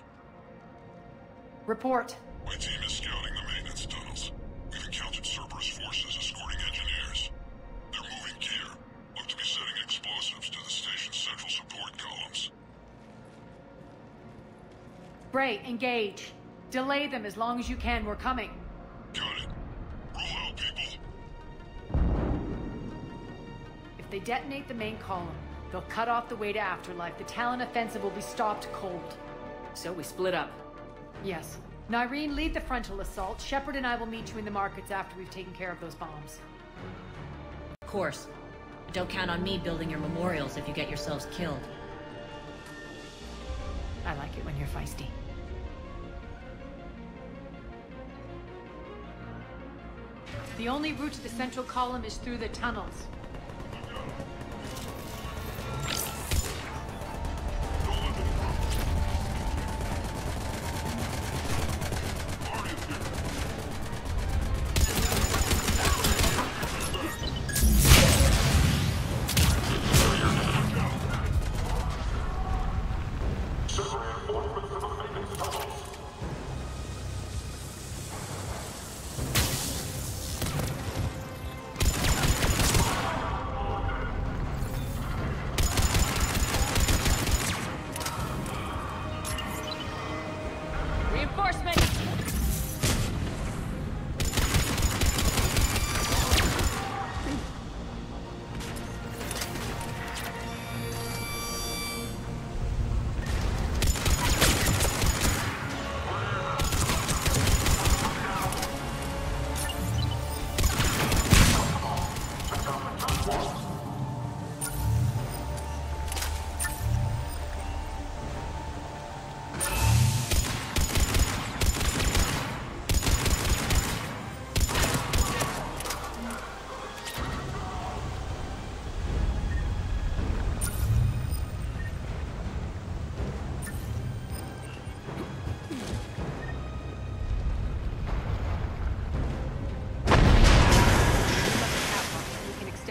D: Report.
B: My team is scouting the maintenance tunnels. We've encountered Cerberus forces escorting engineers. They're moving gear. Look to be setting explosives to the station's central support columns.
D: Bray, engage. Delay them as long as you can. We're coming.
B: Got it. Roll out, people.
D: If they detonate the main column, they'll cut off the way to Afterlife. The Talon offensive will be stopped cold.
J: So we split up.
D: Yes. Irene, lead the frontal assault. Shepard and I will meet you in the markets after we've taken care of those bombs.
H: Of course. But don't count on me building your memorials if you get yourselves killed.
D: I like it when you're feisty. The only route to the central column is through the tunnels.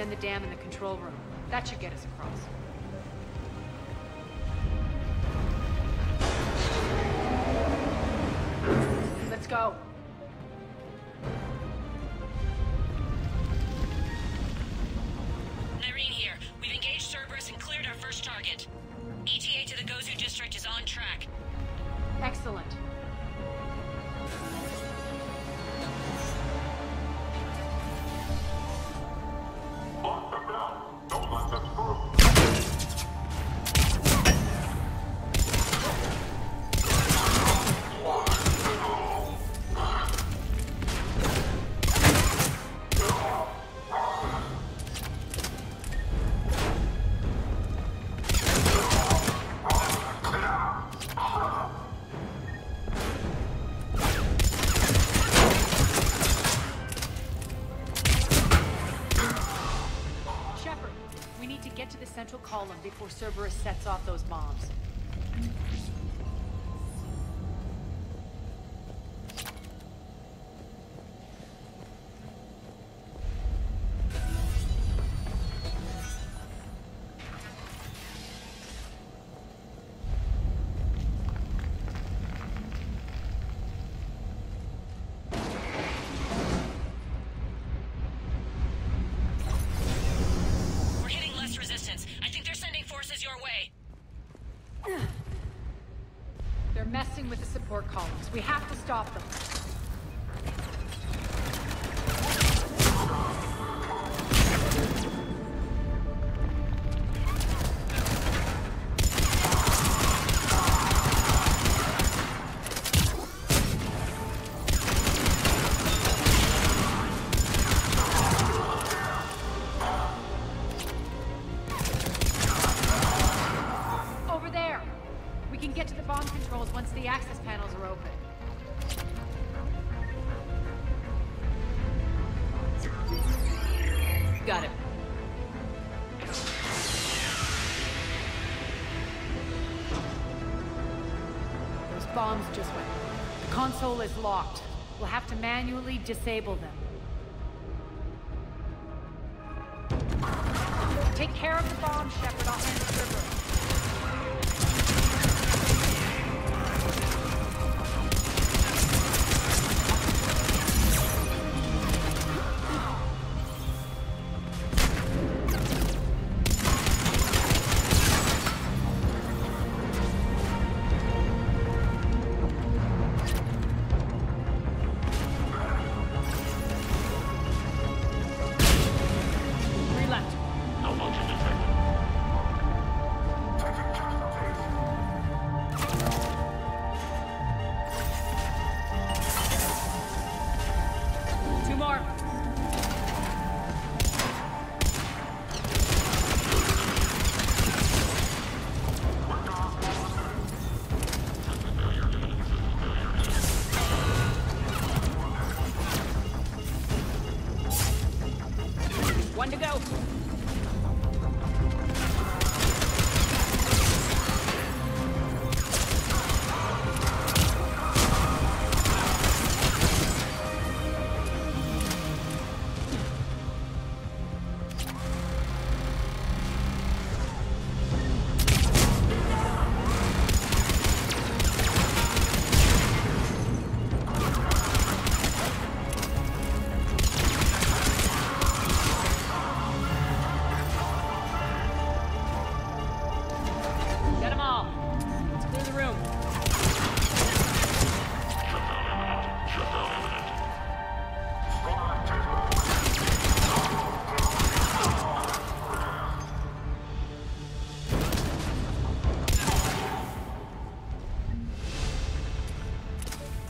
D: The dam in the control room. That should get us across. Let's go.
G: Irene here. We've engaged Cerberus and cleared our first target. ETA to the Gozu district is on track.
D: Excellent. Central column before Cerberus sets off those bombs. They're messing with the support columns. We have to stop them. Once the access panels are open. Got it. Those bombs just went. The console is locked. We'll have to manually disable them. Take care of the bomb, Shepard. I'll hand the river. One to go.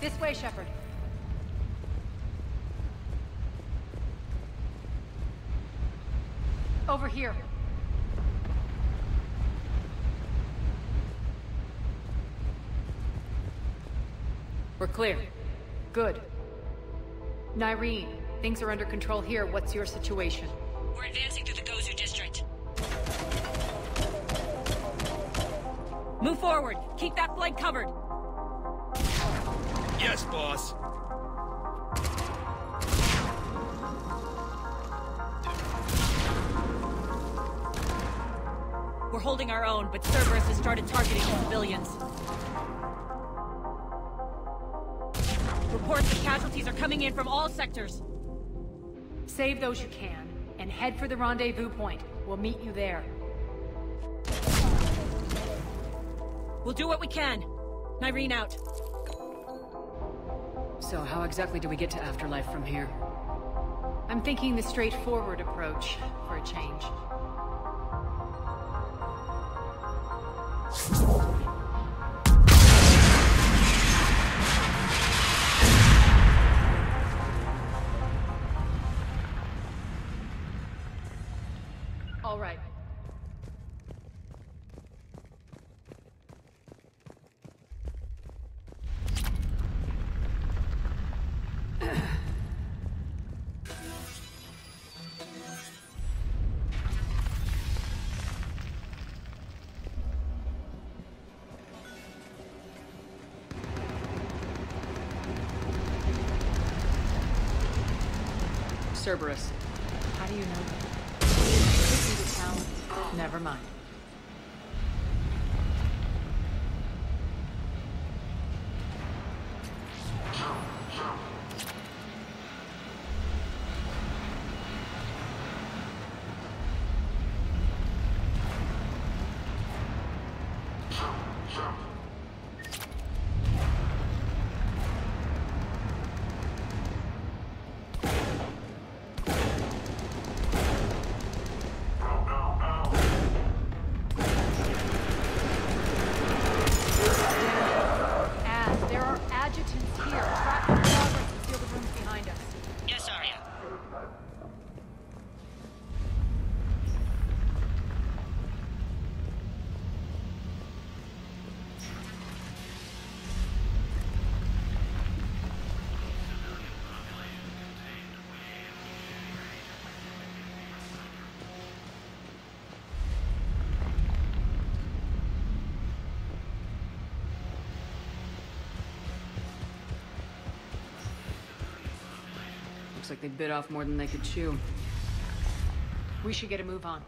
D: This way, Shepard. Over here. We're clear. Good. Nyreen, things are under control here. What's your situation?
G: We're advancing through the Gozu district.
H: Move forward. Keep that flank covered.
I: Yes, boss.
H: We're holding our own, but Cerberus has started targeting civilians. Reports of casualties are coming in from all sectors.
D: Save those you can, and head for the rendezvous point. We'll meet you there.
H: We'll do what we can. Nyreen out.
J: So how exactly do we get to Afterlife from here?
D: I'm thinking the straightforward approach, for a change. All right.
J: Cerberus.
D: How do you know that? Could be the town. Never mind.
J: Looks like they bit off more than they could chew.
D: We should get a move on.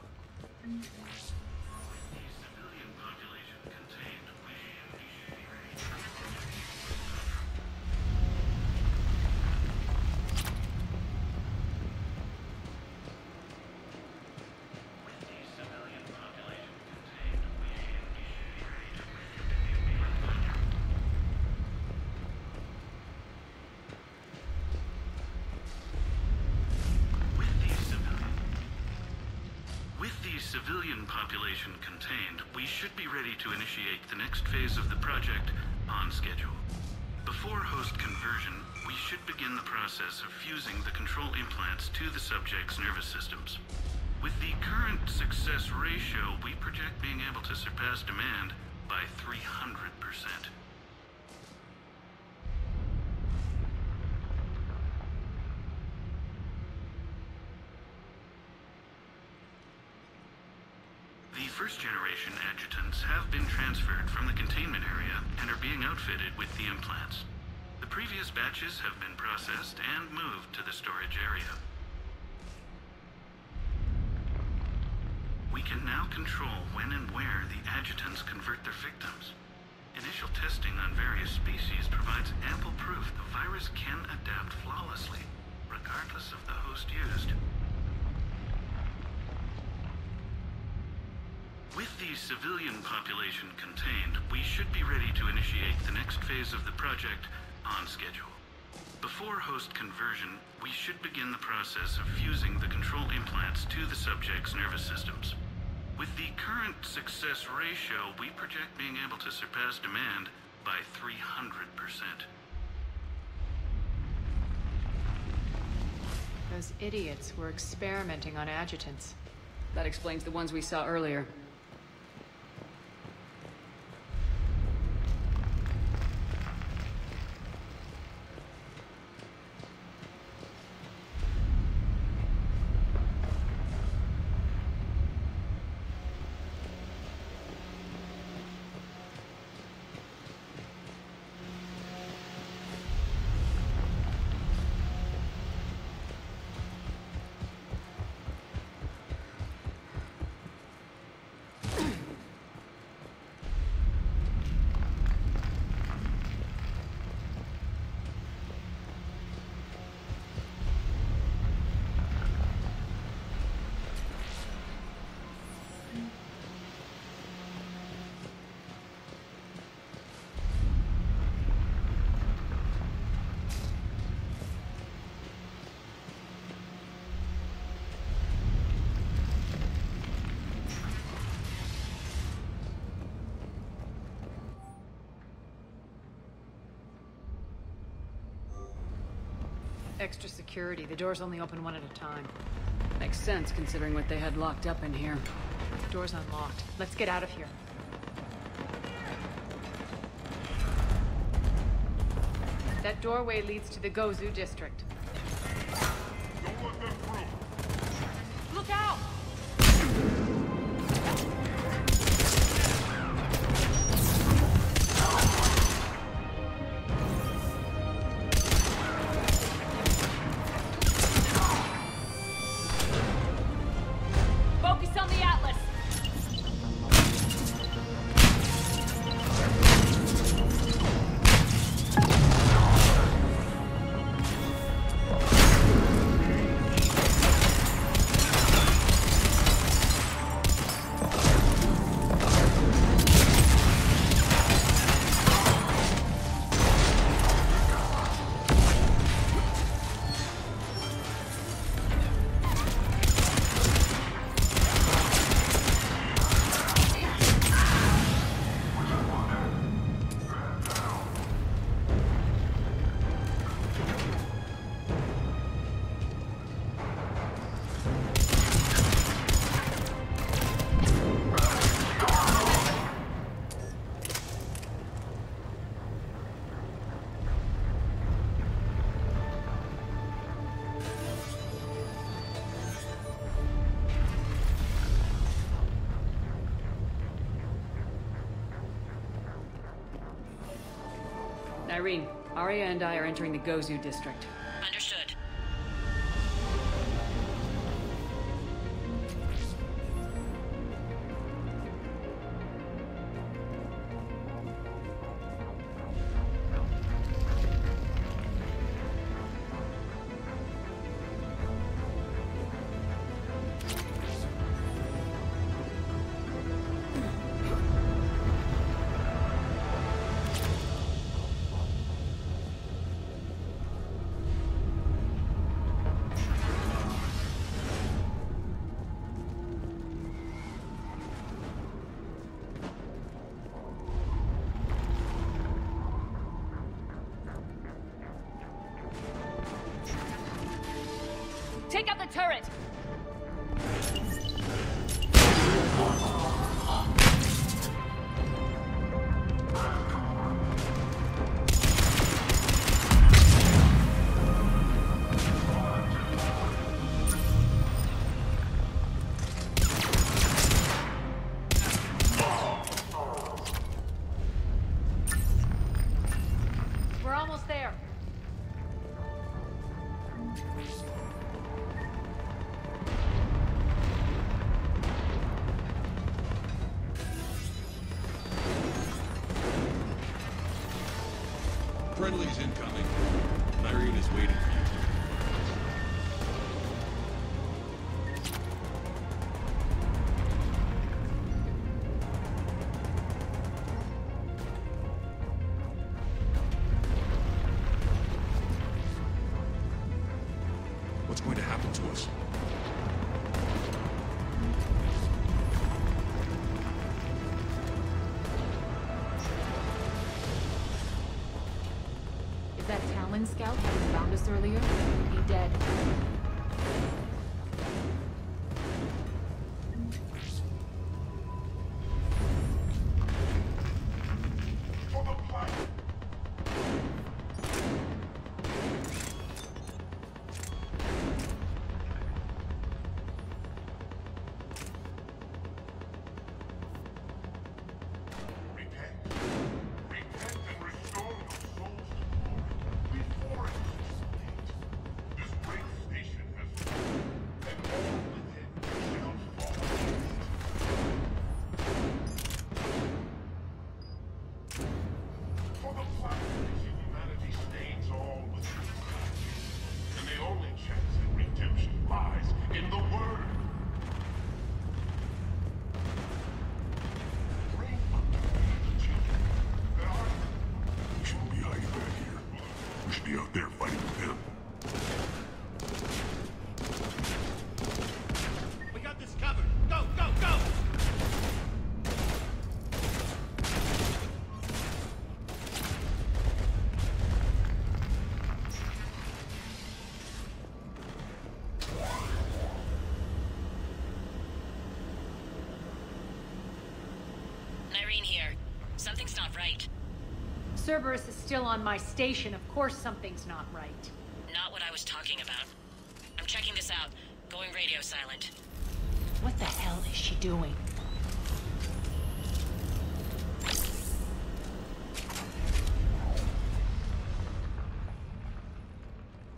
N: Civilian population contained, we should be ready to initiate the next phase of the project on schedule. Before host conversion, we should begin the process of fusing the control implants to the subject's nervous systems. With the current success ratio, we project being able to surpass demand by 300%. The first-generation adjutants have been transferred from the containment area and are being outfitted with the implants. The previous batches have been processed and moved to the storage area. We can now control when and where the adjutants convert their victims. Initial testing on various species provides ample proof the virus can adapt flawlessly, regardless of the host used. With the civilian population contained, we should be ready to initiate the next phase of the project on schedule. Before host conversion, we should begin the process of fusing the control implants to the subject's nervous systems. With the current success ratio, we project being able to surpass demand by 300%.
D: Those idiots were experimenting on adjutants.
J: That explains the ones we saw earlier.
D: Extra security. The doors only open one at a time.
J: Makes sense, considering what they had locked up in here.
D: Door's unlocked. Let's get out of here. That doorway leads to the Gozu district.
B: Don't let them through.
D: Look out!
H: Focus on the Atlas!
J: Irene, Arya and I are entering the Gozu district.
G: Understood.
H: Take out the turret!
D: We're almost there.
I: Friendly's incoming. Irene is waiting for you. What's going to happen to us?
O: That Talon scout that was found us earlier? He dead.
B: Out there fighting with him.
M: We got this covered. Go, go, go!
G: Irene here. Something's not right.
D: Cerberus is still on my station. Of course something's not right.
G: Not what I was talking about. I'm checking this out. Going radio silent.
D: What the hell is she doing?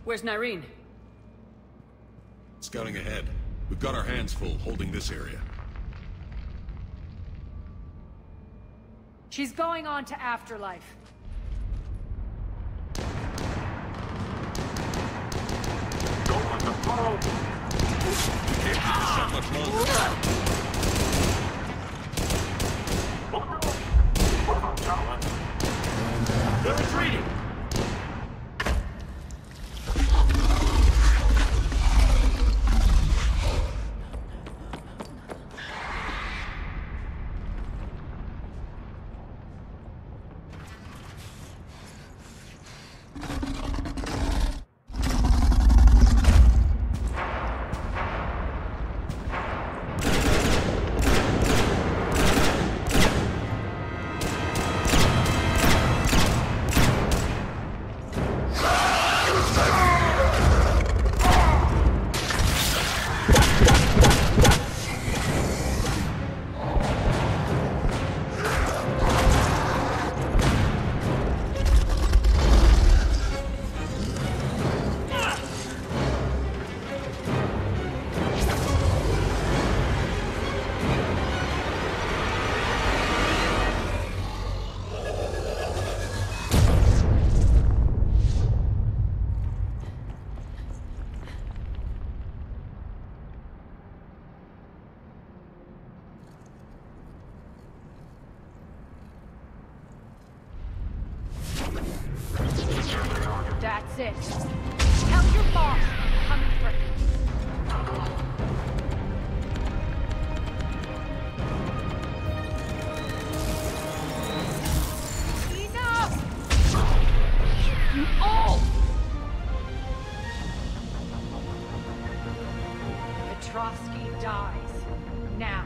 J: Where's Nyreen?
I: Scouting ahead. We've got our hands full holding this area.
D: She's going on to Afterlife.
B: Don't let them fall!
I: Can't keep this up much longer.
B: What about Talon?
M: They're retreating!
D: That's it. Tell your boss I'm coming for him. Enough! You all! Petrovsky dies. Now.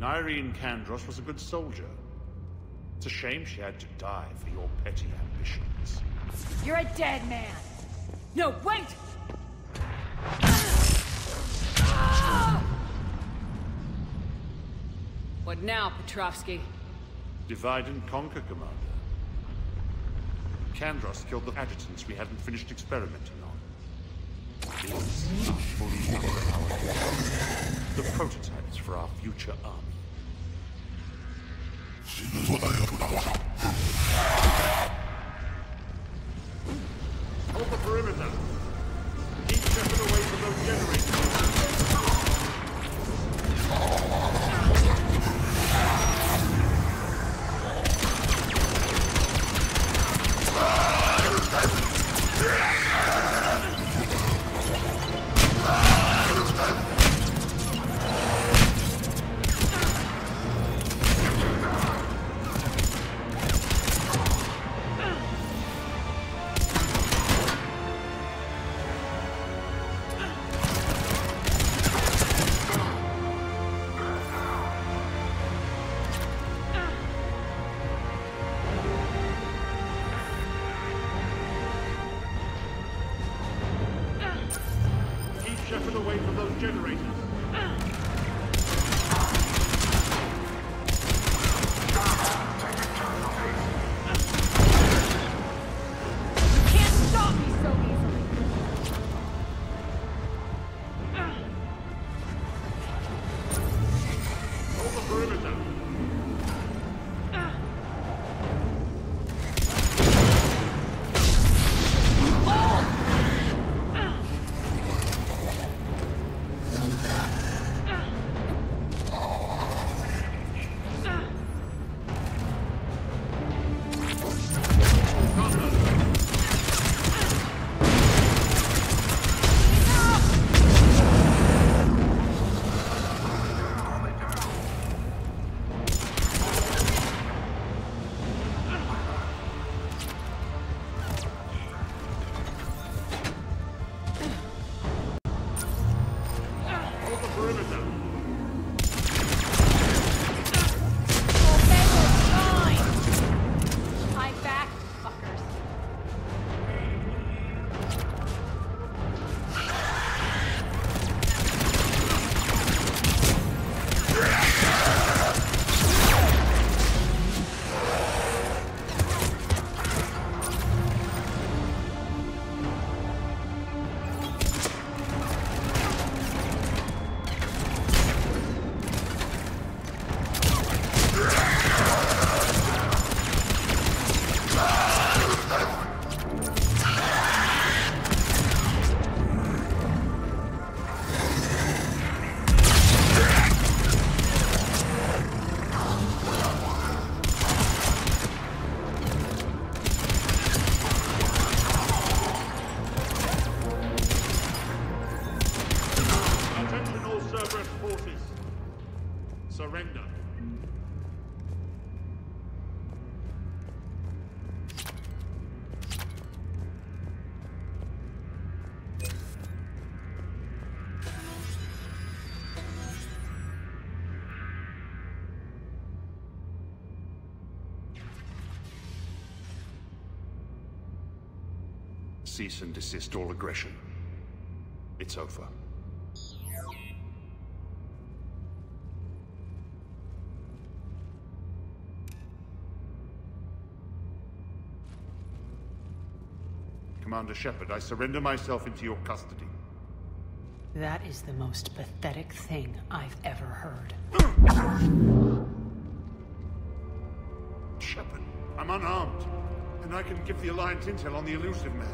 M: Irene Kandros was a good soldier. It's a shame she had to die for your petty ambitions.
D: You're a dead man. No, wait!
J: What now, Petrovsky?
M: Divide and conquer, Commander. Kandros killed the adjutants we hadn't finished experimenting on. These are fully underpowered. The prototypes for our future army. Hold the perimeter. Keep Shepard away from those generators. generators. Surrender. Cease and desist all aggression. It's over. Commander Shepard, I surrender myself into your custody.
D: That is the most pathetic thing I've ever heard.
M: Shepard, I'm unarmed, and I can give the Alliance intel on the elusive man.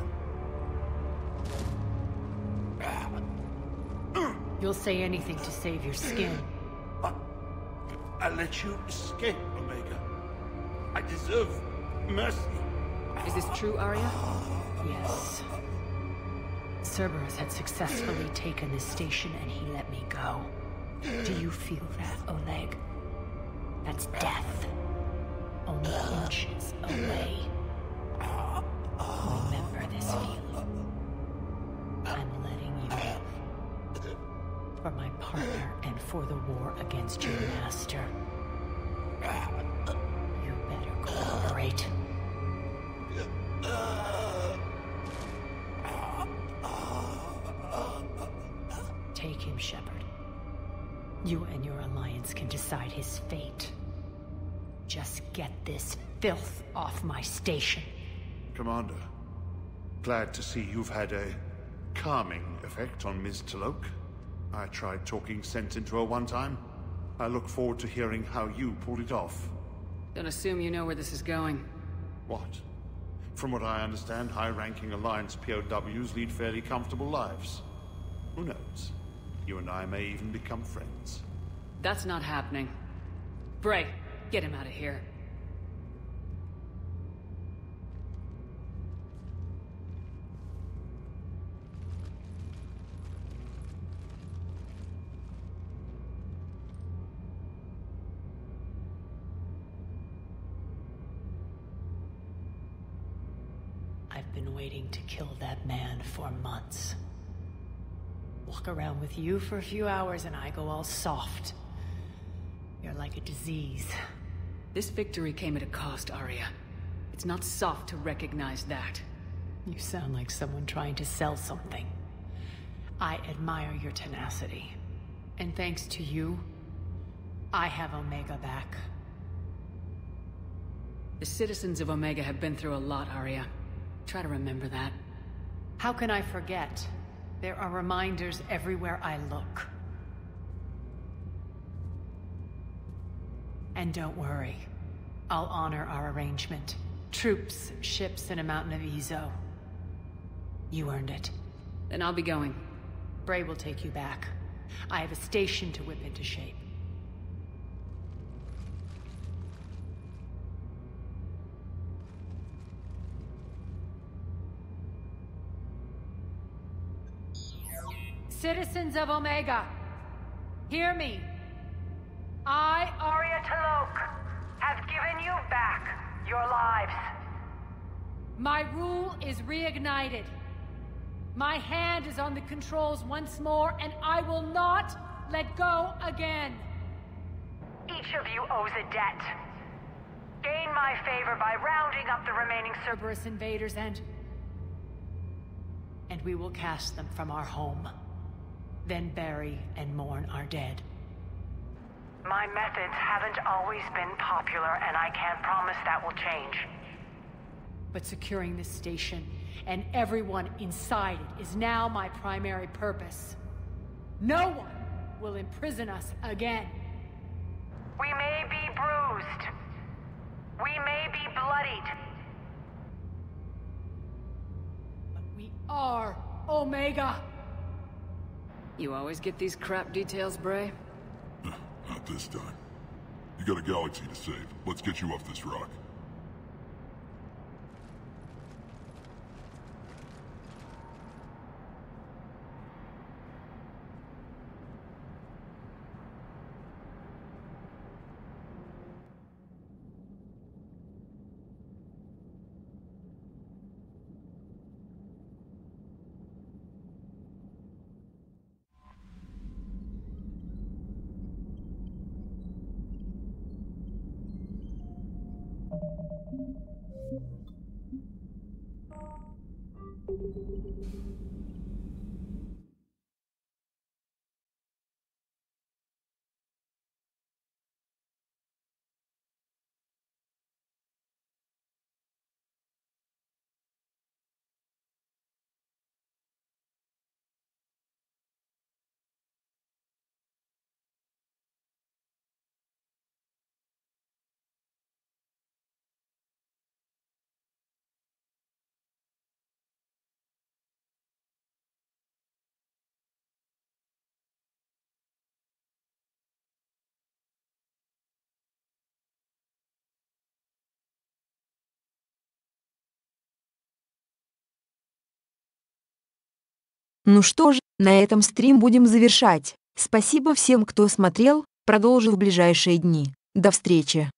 D: You'll say anything to save your skin.
M: I let you escape, Omega. I deserve mercy.
J: Is this true, Arya?
D: Yes. Cerberus had successfully taken this station and he let me go. Do you feel that, Oleg? That's death. Only inches away. Remember this feeling. I'm letting you live. For my partner and for the war against your master. You better cooperate. Take him, Shepard. You and your Alliance can decide his fate. Just get this filth off my station.
M: Commander, glad to see you've had a calming effect on Ms. T'Loak. I tried talking sense into her one time. I look forward to hearing how you pulled it off.
J: Don't assume you know where this is going.
M: What? From what I understand, high-ranking Alliance POWs lead fairly comfortable lives. Who knows? You and I may even become friends.
J: That's not happening. Bray, get him out of here.
D: I've been waiting to kill that man for months. Walk around with you for a few hours and I go all soft. You're like a disease.
J: This victory came at a cost, Arya. It's not soft to recognize that.
D: You sound like someone trying to sell something. I admire your tenacity. And thanks to you, I have Omega back.
J: The citizens of Omega have been through a lot, Arya. Try to remember that.
D: How can I forget? There are reminders everywhere I look. And don't worry. I'll honor our arrangement. Troops, ships, and a mountain of Ezo. You earned it.
J: Then I'll be going.
D: Bray will take you back. I have a station to whip into shape. Citizens of Omega, hear me. I,
O: Arya T'Loak, have given you back your lives.
D: My rule is reignited. My hand is on the controls once more, and I will not let go again.
O: Each of you owes a debt. Gain my favor by rounding up the remaining
D: Cerberus invaders and we will cast them from our home. Then bury and mourn our dead.
O: My methods haven't always been popular, and I can't promise that will change.
D: But securing this station and everyone inside it is now my primary purpose. No one will imprison us again.
O: We may be bruised. We may be bloodied.
D: But we are Omega.
J: You always get these crap details, Bray?
B: Not this time. You got a galaxy to save. Let's get you off this rock.
A: Ну что ж, на этом стрим будем завершать. Спасибо всем, кто смотрел, продолжим в ближайшие дни. До встречи!